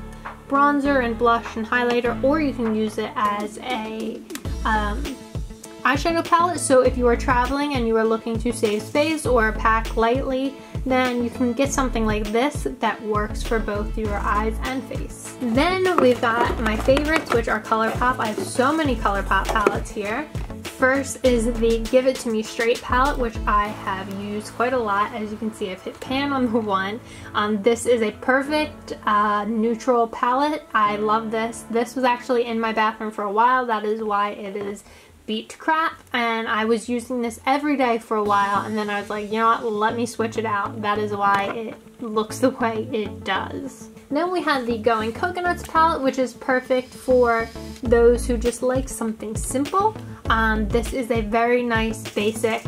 bronzer and blush and highlighter, or you can use it as a eyeshadow palette. So if you are traveling and you are looking to save space or pack lightly, then you can get something like this that works for both your eyes and face. Then we've got my favorites, which are ColourPop. I have so many ColourPop palettes here. First is the Give It To Me Straight palette, which I have used quite a lot. As you can see, I've hit pan on the one. This is a perfect neutral palette. I love this. This was actually in my bathroom for a while. That is why it is beat to crap, and I was using this every day for a while, and then I was like, you know what, let me switch it out. That is why it looks the way it does. Then we have the Going Coconuts palette, which is perfect for those who just like something simple. This is a very nice basic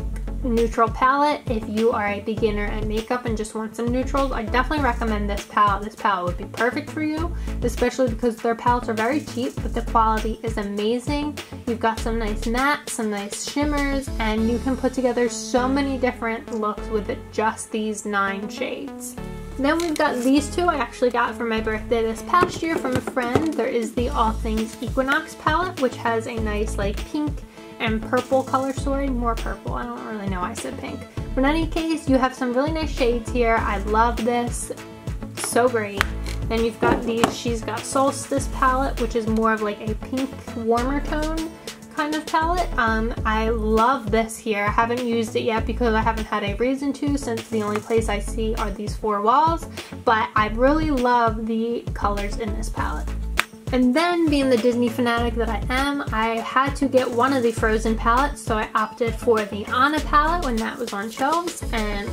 neutral palette. If you are a beginner at makeup and just want some neutrals, I definitely recommend this palette. This palette would be perfect for you, especially because their palettes are very cheap, but the quality is amazing. You've got some nice mattes, some nice shimmers, and you can put together so many different looks with just these 9 shades. Then we've got these two I actually got for my birthday this past year from a friend. There is the All Things Equinox palette, which has a nice like pink and purple color story. More purple, I don't really know why I said pink. But in any case, you have some really nice shades here. I love this, so great. Then you've got she's got Solstice palette, which is more of like a pink warmer tone kind of palette. I love this here. I haven't used it yet because I haven't had a reason to, since the only place I see are these 4 walls, but I really love the colors in this palette. And then, being the Disney fanatic that I am, I had to get one of the Frozen palettes, so I opted for the Anna palette when that was on shelves, and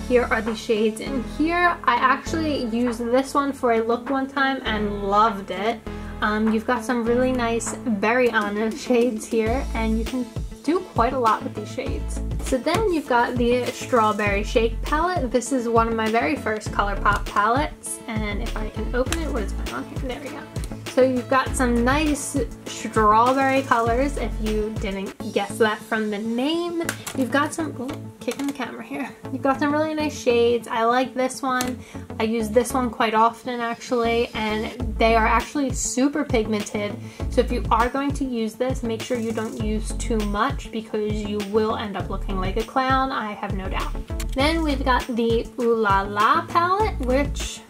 here are the shades in here. I actually used this one for a look one time and loved it. You've got some really nice Berry Anna shades here, and you can do quite a lot with these shades. So then you've got the Strawberry Shake palette. This is one of my very first ColourPop palettes, and if I can open it, what is going on here? There we go. So you've got some nice strawberry colors, if you didn't guess that from the name. You've got some, kicking the camera here. You've got some really nice shades. I like this one. I use this one quite often actually, and they are actually super pigmented. So if you are going to use this, make sure you don't use too much because you will end up looking like a clown, I have no doubt. Then we've got the Ooh La La palette, which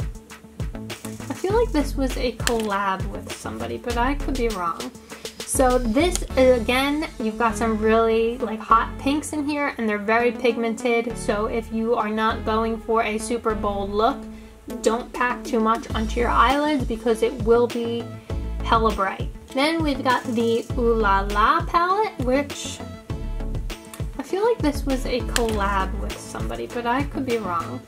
I feel like this was a collab with somebody, but I could be wrong. So this is, again, you've got some really like hot pinks in here, and they're very pigmented. So if you are not going for a super bold look, don't pack too much onto your eyelids because it will be hella bright. Then we've got the Ooh La La palette, which I feel like this was a collab with somebody, but I could be wrong.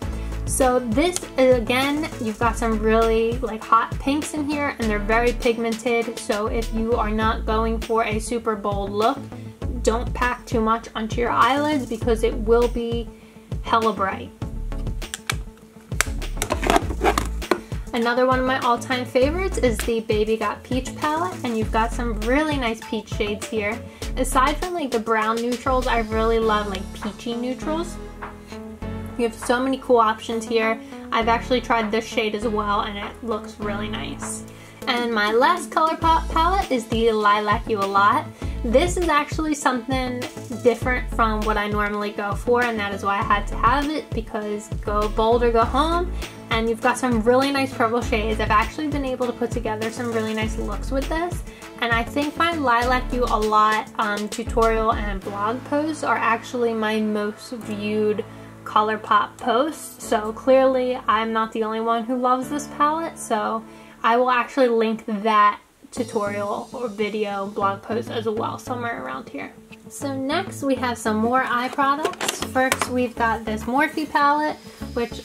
So this is, again, you've got some really like hot pinks in here, and they're very pigmented. So if you are not going for a super bold look, don't pack too much onto your eyelids because it will be hella bright. Another one of my all-time favorites is the Baby Got Peach palette, and you've got some really nice peach shades here. Aside from like the brown neutrals, I really love like peachy neutrals. You have so many cool options here. I've actually tried this shade as well, and it looks really nice. And my last ColourPop palette is the Lilac You A Lot. This is actually something different from what I normally go for, and that is why I had to have it, because go bold or go home. And you've got some really nice purple shades. I've actually been able to put together some really nice looks with this. And I think my Lilac You a Lot tutorial and blog posts are actually my most viewed ColourPop posts. So clearly I'm not the only one who loves this palette. So I will actually link that tutorial or video blog post as well somewhere around here. So next we have some more eye products. First we've got this Morphe palette, which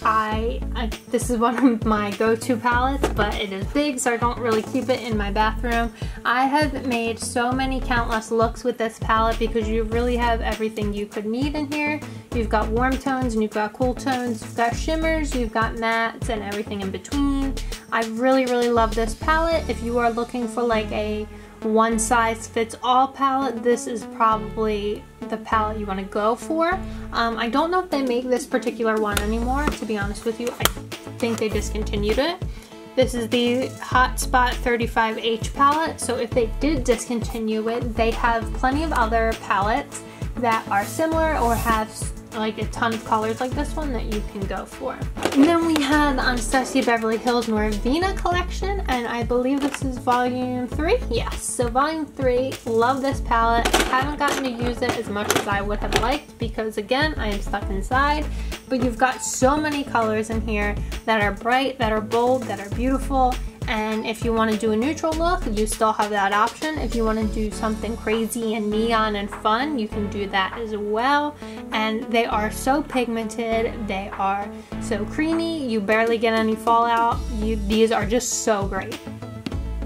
this is one of my go-to palettes, but it is big so I don't really keep it in my bathroom. I have made so many countless looks with this palette because you really have everything you could need in here. You've got warm tones and you've got cool tones, you've got shimmers, you've got mattes and everything in between. I really love this palette. If you are looking for like a one size fits all palette, this is probably the palette you want to go for. I don't know if they make this particular one anymore, to be honest with you. I think they discontinued it. This is the Hotspot 35H palette, so if they did discontinue it, they have plenty of other palettes that are similar or have like a ton of colors like this one that you can go for. And then we have the Anastasia Beverly Hills Norvina collection, and I believe this is volume 3. Yes, so volume 3. Love this palette. I haven't gotten to use it as much as I would have liked because again I am stuck inside, but you've got so many colors in here that are bright, that are bold, that are beautiful. And if you want to do a neutral look, you still have that option. If you want to do something crazy and neon and fun, you can do that as well. And they are so pigmented, they are so creamy, you barely get any fallout. These are just so great.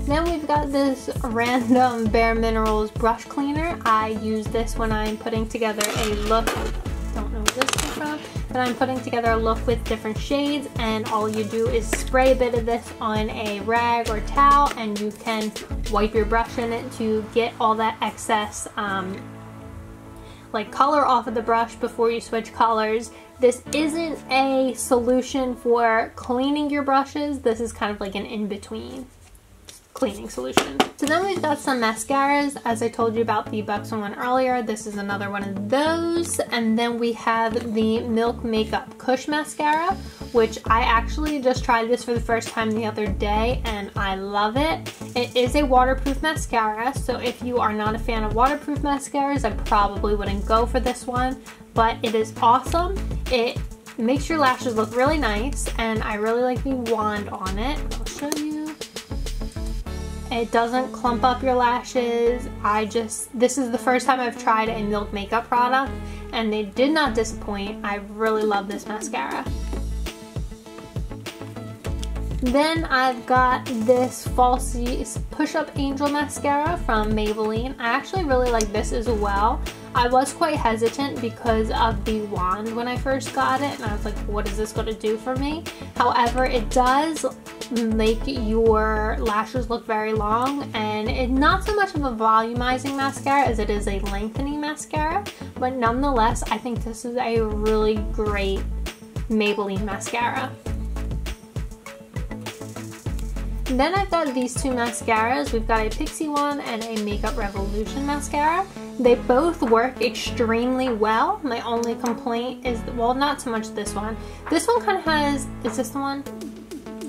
Then we've got this random Bare Minerals brush cleaner. I use this when I'm putting together a look. Don't know where this is from. But I'm putting together a look with different shades, and all you do is spray a bit of this on a rag or towel and you can wipe your brush in it to get all that excess like color off of the brush before you switch colors. This isn't a solution for cleaning your brushes. This is kind of like an in-between cleaning solution. So then we've got some mascaras. As I told you about the Buxom one earlier, this is another one of those. And then we have the Milk Makeup Kush Mascara, which I actually just tried this for the first time the other day and I love it. It is a waterproof mascara, so if you are not a fan of waterproof mascaras, I probably wouldn't go for this one, but it is awesome. It makes your lashes look really nice and I really like the wand on it. I'll show you. It doesn't clump up your lashes. This is the first time I've tried a Milk makeup product and they did not disappoint. I really love this mascara. Then I've got this Falsies Push-Up Angel Mascara from Maybelline. I actually really like this as well. I was quite hesitant because of the wand when I first got it and I was like, what is this going to do for me? However, it does make your lashes look very long, and it's not so much of a volumizing mascara as it is a lengthening mascara, but nonetheless I think this is a really great Maybelline mascara. Then I've got these two mascaras. We've got a Pixie one and a Makeup Revolution mascara. They both work extremely well. My only complaint is, well, not so much this one. This one kind of has, is this the one?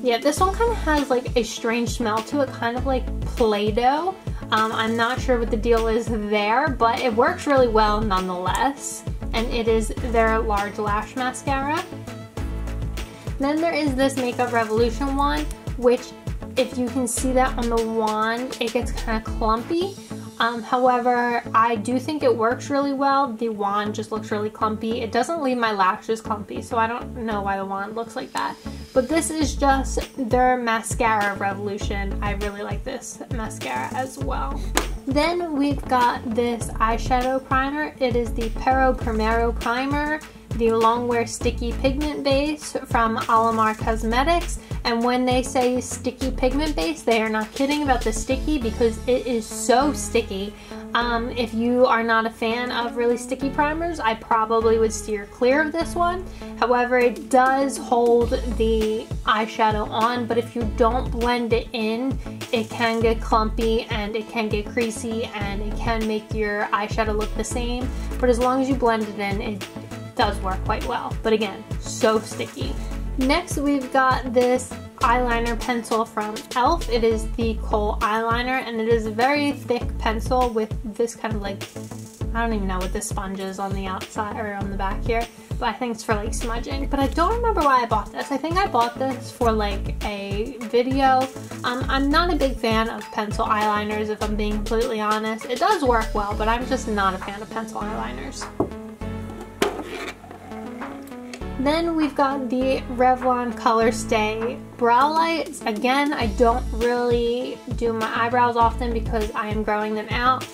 Yeah, this one kind of has like a strange smell to it, kind of like Play-Doh. I'm not sure what the deal is there, but it works really well nonetheless. And it is their large lash mascara. Then there is this Makeup Revolution one, which if you can see that on the wand, it gets kind of clumpy. However, I do think it works really well. The wand just looks really clumpy. It doesn't leave my lashes clumpy, so I don't know why the wand looks like that. But this is just their Mascara Revolution. I really like this mascara as well. Then we've got this eyeshadow primer. It is the Pero Primero Primer, the Longwear Sticky Pigment Base from Alamar Cosmetics. And when they say sticky pigment base, they are not kidding about the sticky because it is so sticky. If you are not a fan of really sticky primers, I probably would steer clear of this one. However, it does hold the eyeshadow on, but if you don't blend it in, it can get clumpy and it can get creasy and it can make your eyeshadow look the same. But as long as you blend it in, it does work quite well. But again, so sticky. Next, we've got this eyeliner pencil from e.l.f. It is the Kohl eyeliner, and it is a very thick pencil with this kind of like, I don't even know what this sponge is on the outside or on the back here, but I think it's for like smudging. But I don't remember why I bought this. I think I bought this for like a video. I'm not a big fan of pencil eyeliners, if I'm being completely honest. It does work well, but I'm just not a fan of pencil eyeliners. Then we've got the Revlon Color Stay Brow Lights. Again, I don't really do my eyebrows often because I am growing them out.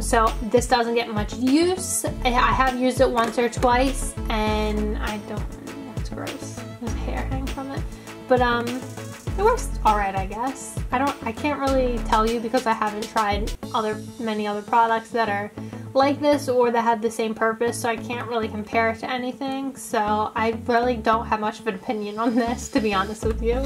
So this doesn't get much use. I have used it once or twice and I don't, that's gross. There's hair hanging from it. But it works alright, I guess. I can't really tell you because I haven't tried many other products that are like this or that have the same purpose, so I can't really compare it to anything. So I really don't have much of an opinion on this, to be honest with you.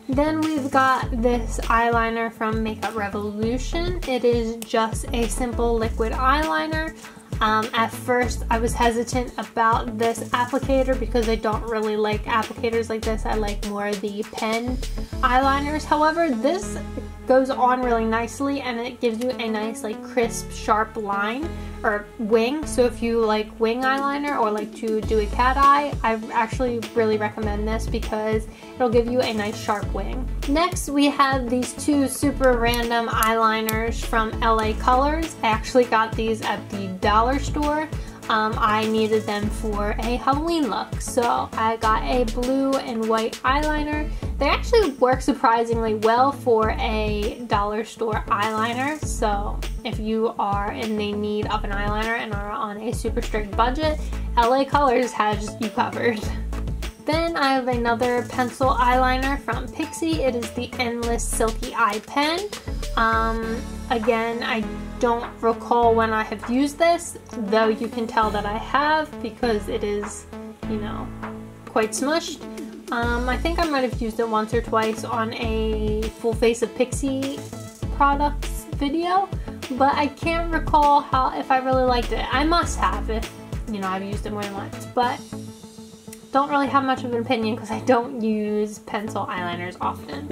Then we've got this eyeliner from Makeup Revolution. It is just a simple liquid eyeliner. At first I was hesitant about this applicator because I don't really like applicators like this. I like more the pen eyeliners. However, this goes on really nicely and it gives you a nice like crisp sharp line or wing. So if you like wing eyeliner or like to do a cat eye, I actually really recommend this because it'll give you a nice sharp wing. Next we have these two super random eyeliners from LA Colors. I actually got these at the dollar store. I needed them for a Halloween look, so I got a blue and white eyeliner. They actually work surprisingly well for a dollar store eyeliner, so if you are in the need of an eyeliner and are on a super strict budget, LA Colors has you covered. Then I have another pencil eyeliner from Pixi. It is the Endless Silky Eye Pen. Again, I don't recall when I have used this, though you can tell that I have because it is, you know, quite smushed. I think I might have used it once or twice on a full face of Pixi products video, but I can't recall if I really liked it. I must have if, you know, I've used it more than once, but don't really have much of an opinion because I don't use pencil eyeliners often.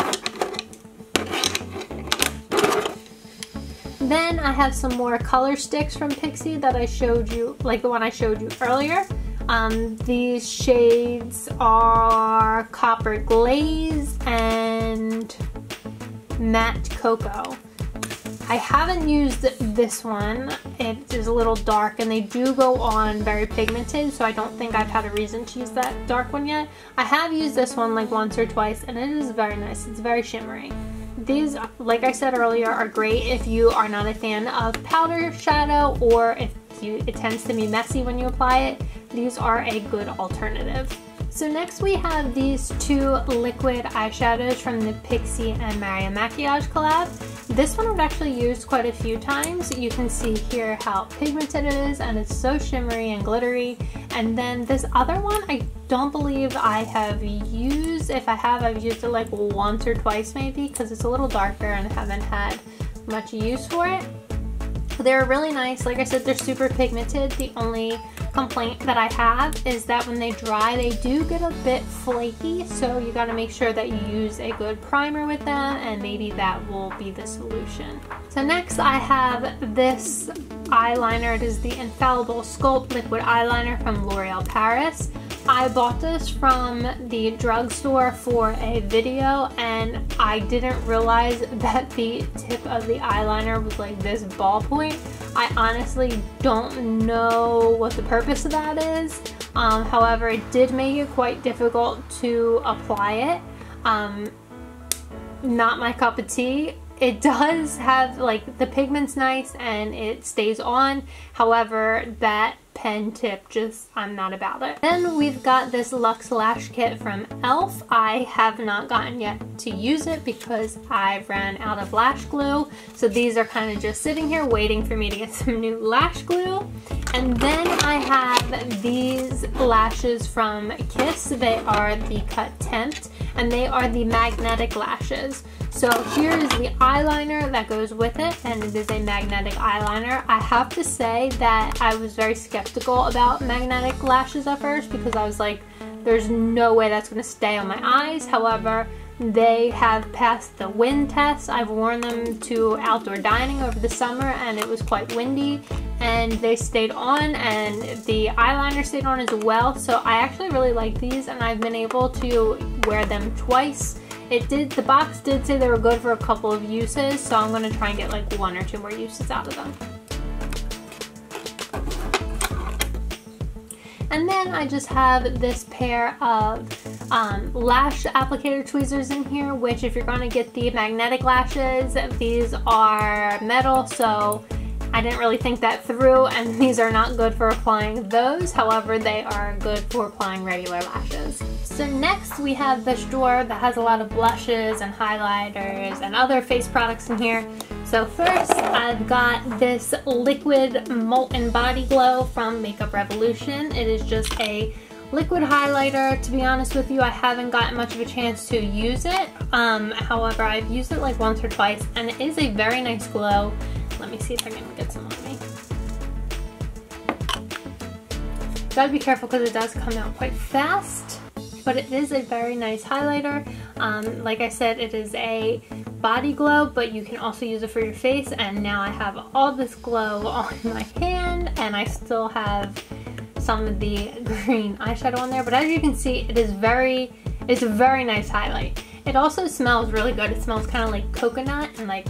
Then I have some more color sticks from Pixi that I showed you, like the one I showed you earlier. These shades are Copper Glaze and Matte Cocoa. I haven't used this one. It is a little dark and they do go on very pigmented, so I don't think I've had a reason to use that dark one yet. I have used this one like once or twice and it is very nice. It's very shimmery. These, like I said earlier, are great if you are not a fan of powder shadow or if it tends to be messy when you apply it. These are a good alternative. So next we have these two liquid eyeshadows from the Pixi and Maria Maquillage collab. This one I've actually used quite a few times. You can see here how pigmented it is and it's so shimmery and glittery. And then this other one I don't believe I have used. If I have, I've used it like once or twice maybe because it's a little darker and I haven't had much use for it. They're really nice. Like I said, they're super pigmented. The only complaint that I have is that when they dry, they do get a bit flaky, so you got to make sure that you use a good primer with them, and maybe that will be the solution. So next I have this eyeliner. It is the Infallible Sculpt Liquid Eyeliner from L'Oreal Paris. I bought this from the drugstore for a video and I didn't realize that the tip of the eyeliner was like this ballpoint. I honestly don't know what the purpose of that is. However, it did make it quite difficult to apply it. Not my cup of tea. It does have, like, the pigment's nice and it stays on. However, that pen tip, just I'm not about it. Then we've got this Luxe Lash Kit from e.l.f. I have not gotten yet to use it because I ran out of lash glue. So these are kind of just sitting here waiting for me to get some new lash glue. And then I have these lashes from Kiss. They are the Cut Tempt, and they are the magnetic lashes. So here is the eyeliner that goes with it, and it is a magnetic eyeliner. I have to say that I was very skeptical about magnetic lashes at first because I was like, there's no way that's going to stay on my eyes. However, they have passed the wind test. I've worn them to outdoor dining over the summer and it was quite windy, and they stayed on, and the eyeliner stayed on as well. So I actually really like these, and I've been able to wear them twice. The box did say they were good for a couple of uses, so I'm going to try and get like 1 or 2 more uses out of them. And then I just have this pair of lash applicator tweezers in here, which if you're going to get the magnetic lashes, these are metal, so I didn't really think that through, and these are not good for applying those. However, they are good for applying regular lashes. So next we have this drawer that has a lot of blushes and highlighters and other face products in here. So first I've got this liquid Molten Body Glow from Makeup Revolution. It is just a liquid highlighter. To be honest with you, I haven't gotten much of a chance to use it. However, I've used it like once or twice, and it is a very nice glow. Let me see if I can get some on me. Gotta be careful because it does come out quite fast, but it is a very nice highlighter. Like I said, it is a body glow, but you can also use it for your face, and now I have all this glow on my hand, and I still have some of the green eyeshadow on there, but as you can see, it's a very nice highlight. It also smells really good. It smells kind of like coconut and like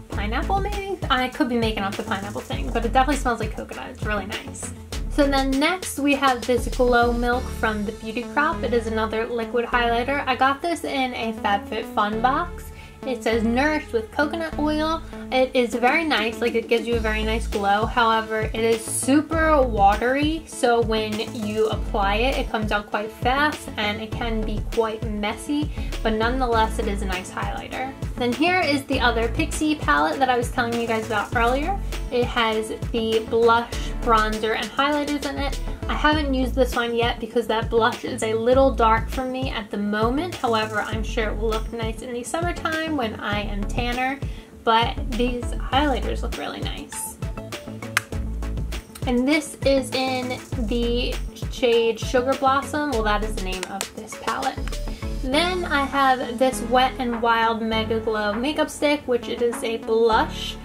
pineapple maybe? I could be making up the pineapple thing, but it definitely smells like coconut. It's really nice. So then next we have this Glow Milk from the Beauty Crop. It is another liquid highlighter. I got this in a FabFitFun box. It says nourished with coconut oil. It is very nice, like it gives you a very nice glow. However, it is super watery, so when you apply it, it comes out quite fast and it can be quite messy, but nonetheless it is a nice highlighter. Then here is the other Pixi palette that I was telling you guys about earlier. It has the blush, bronzer, and highlighters in it. I haven't used this one yet because that blush is a little dark for me at the moment. However, I'm sure it will look nice in the summertime when I am tanner, but these highlighters look really nice. And this is in the shade Sugar Blossom. Well, that is the name of this palette. Then I have this Wet n Wild Mega Glow makeup stick, which it is a blush.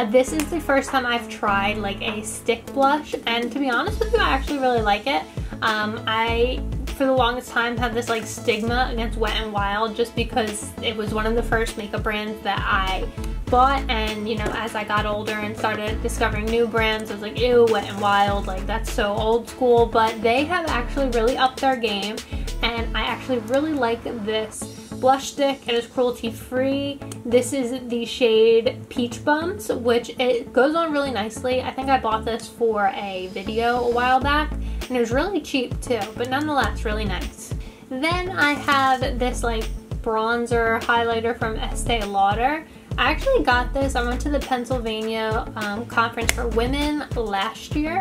This is the first time I've tried like a stick blush, and to be honest with you, I actually really like it. I, for the longest time, had this like stigma against Wet n Wild just because it was one of the first makeup brands that I bought, and you know, as I got older and started discovering new brands, I was like, ew, Wet n Wild, like that's so old school, but they have actually really upped their game, and I actually really like this blush stick. It is cruelty free. This is the shade Peach Bums, which it goes on really nicely. I think I bought this for a video a while back, and it was really cheap too, but nonetheless really nice. Then I have this like bronzer highlighter from Estee Lauder. I actually got this, I went to the Pennsylvania conference for women last year,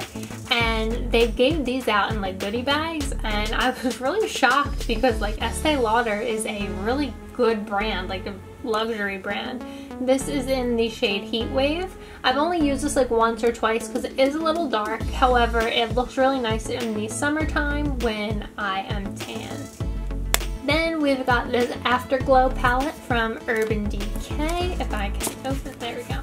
and they gave these out in like goodie bags, and I was really shocked because like Estee Lauder is a really good brand, like a luxury brand. This is in the shade Heat Wave. I've only used this like once or twice because it is a little dark. However, it looks really nice in the summertime when I am tan. Then we've got this Afterglow palette from Urban Decay. If I can open it, there we go.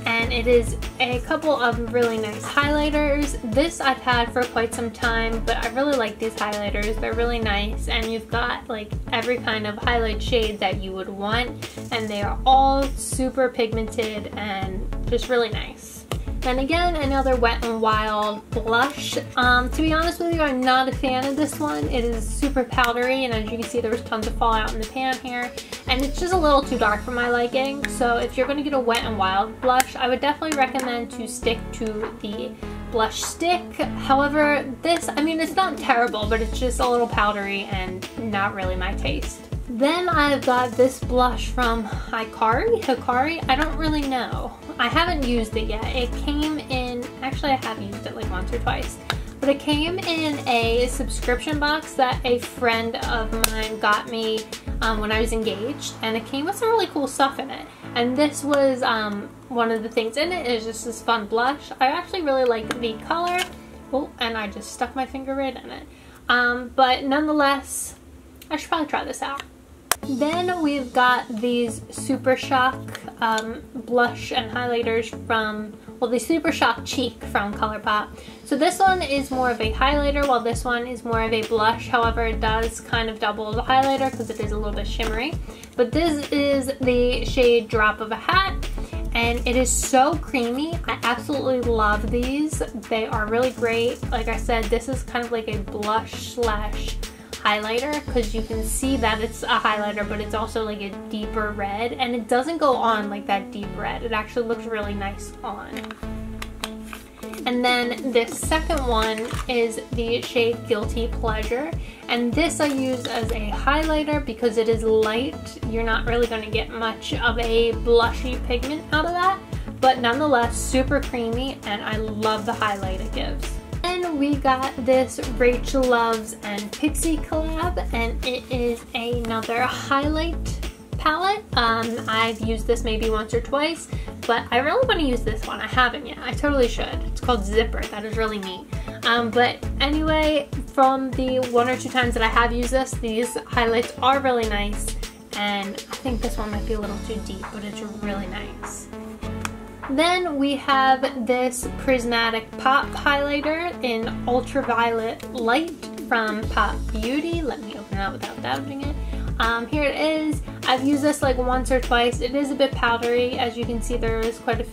And it is a couple of really nice highlighters. This I've had for quite some time, but I really like these highlighters. They're really nice, and you've got like every kind of highlight shade that you would want, and they are all super pigmented and just really nice. Then again, another Wet n Wild blush. To be honest with you, I'm not a fan of this one. It is super powdery, and as you can see, there was tons of fallout in the pan here, and it's just a little too dark for my liking. So if you're going to get a Wet n Wild blush, I would definitely recommend to stick to the blush stick. However, this, I mean, it's not terrible, but it's just a little powdery and not really my taste. Then I've got this blush from Hikari. I don't really know. I haven't used it yet. It came in, actually I have used it like once or twice, but it came in a subscription box that a friend of mine got me when I was engaged, and it came with some really cool stuff in it. And this was one of the things in it. Is just this fun blush. I actually really like the color. Oh, and I just stuck my finger right in it. But nonetheless, I should probably try this out. Then we've got these Super Shock blush and highlighters from, well, the Super Shock Cheek from ColourPop. So this one is more of a highlighter, while this one is more of a blush. However, it does kind of double as a highlighter because it is a little bit shimmery. But this is the shade Drop of a Hat, and it is so creamy. I absolutely love these. They are really great. Like I said, this is kind of like a blush slash highlighter because you can see that it's a highlighter, but it's also like a deeper red, and it doesn't go on like that deep red. It actually looks really nice on. And then this second one is the shade Guilty Pleasure, and this I use as a highlighter because it is light. You're not really going to get much of a blushy pigment out of that, but nonetheless super creamy, and I love the highlight it gives. Then we got this Rachel Loves and Pixi collab, and it is another highlight palette. I've used this maybe once or twice, but I really want to use this one. I haven't yet. I totally should. It's called Zipper. That is really neat. But anyway, from the one or two times that I have used this, these highlights are really nice, and I think this one might be a little too deep, but it's really nice. Then we have this Prismatic Pop highlighter in Ultraviolet Light from Pop Beauty. Let me open it up without damaging it. Here it is. I've used this like once or twice. It is a bit powdery. As you can see, there is quite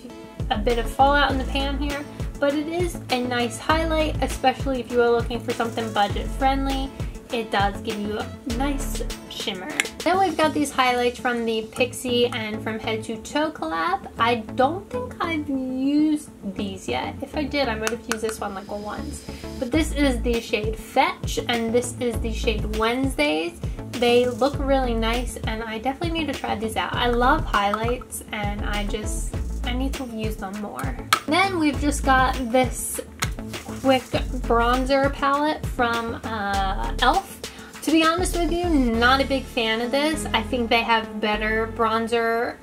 a bit of fallout in the pan here, but it is a nice highlight, especially if you are looking for something budget friendly. It does give you a nice shimmer. Then we've got these highlights from the Pixi and from Head to Toe collab. I don't think I've used these yet. If I did, I might have used this one like once. But this is the shade Fetch, and this is the shade Wednesdays. They look really nice, and I definitely need to try these out. I love highlights, and I need to use them more. Then we've just got this quick bronzer palette from e.l.f. To be honest with you, not a big fan of this. I think they have better bronzer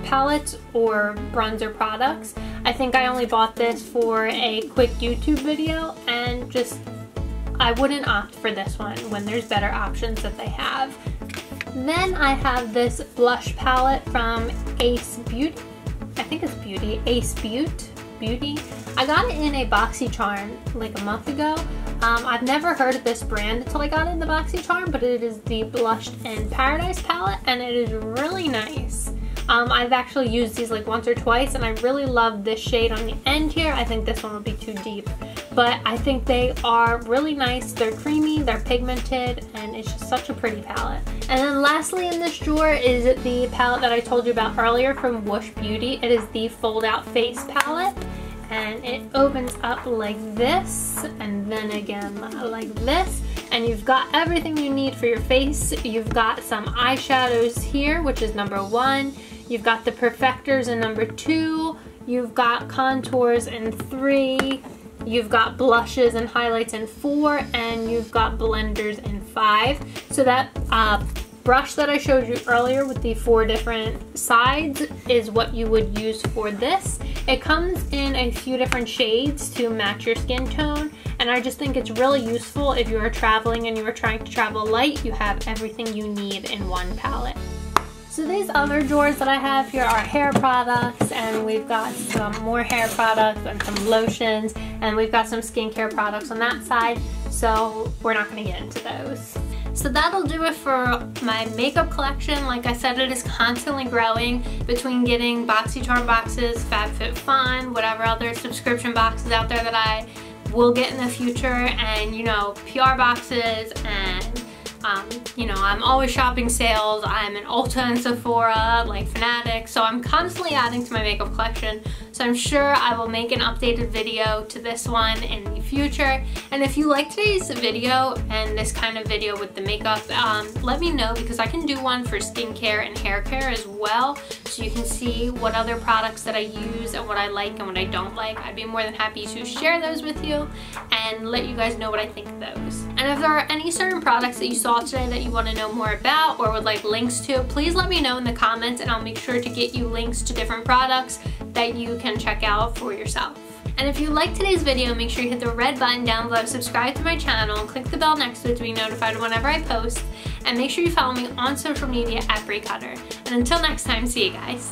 palettes or bronzer products. I think I only bought this for a quick YouTube video, and just I wouldn't opt for this one when there's better options that they have. Then I have this blush palette from Ace Beauty. I think it's Beauty. Ace Beauty. I got it in a BoxyCharm like a month ago. I've never heard of this brand until I got it in the BoxyCharm, but it is the Blushed in Paradise palette, and it is really nice. I've actually used these like once or twice, and I really love this shade on the end here. I think this one would be too deep, but I think they are really nice. They're creamy, they're pigmented, and it's just such a pretty palette. And then lastly in this drawer is the palette that I told you about earlier from Woosh Beauty. It is the Fold Out Face palette, and it opens up like this, and then again like this, and you've got everything you need for your face. You've got some eyeshadows here, which is number 1. You've got the perfectors in number 2. You've got contours in 3. You've got blushes and highlights in 4, and you've got blenders in 5. So that brush that I showed you earlier with the 4 different sides is what you would use for this. It comes in a few different shades to match your skin tone, and I just think it's really useful if you are traveling and you are trying to travel light. You have everything you need in one palette. So these other drawers that I have here are hair products, and we've got some more hair products and some lotions, and we've got some skincare products on that side, so we're not going to get into those. So that'll do it for my makeup collection. Like I said, it is constantly growing between getting BoxyCharm boxes, FabFitFun, whatever other subscription boxes out there that I will get in the future, and you know, PR boxes, and you know, I'm always shopping sales. I'm in Ulta and Sephora, like Fanatics, so I'm constantly adding to my makeup collection. So I'm sure I will make an updated video to this one in the future. And if you like today's video and this kind of video with the makeup, let me know, because I can do one for skincare and hair care as well, so you can see what other products that I use and what I like and what I don't like. I'd be more than happy to share those with you and let you guys know what I think of those. And if there are any certain products that you saw today that you want to know more about or would like links to, please let me know in the comments, and I'll make sure to get you links to different products that you can check out for yourself. And if you liked today's video, make sure you hit the red button down below, subscribe to my channel, and click the bell next to it to be notified whenever I post. And make sure you follow me on social media at Brie Cutter. And until next time, see you guys.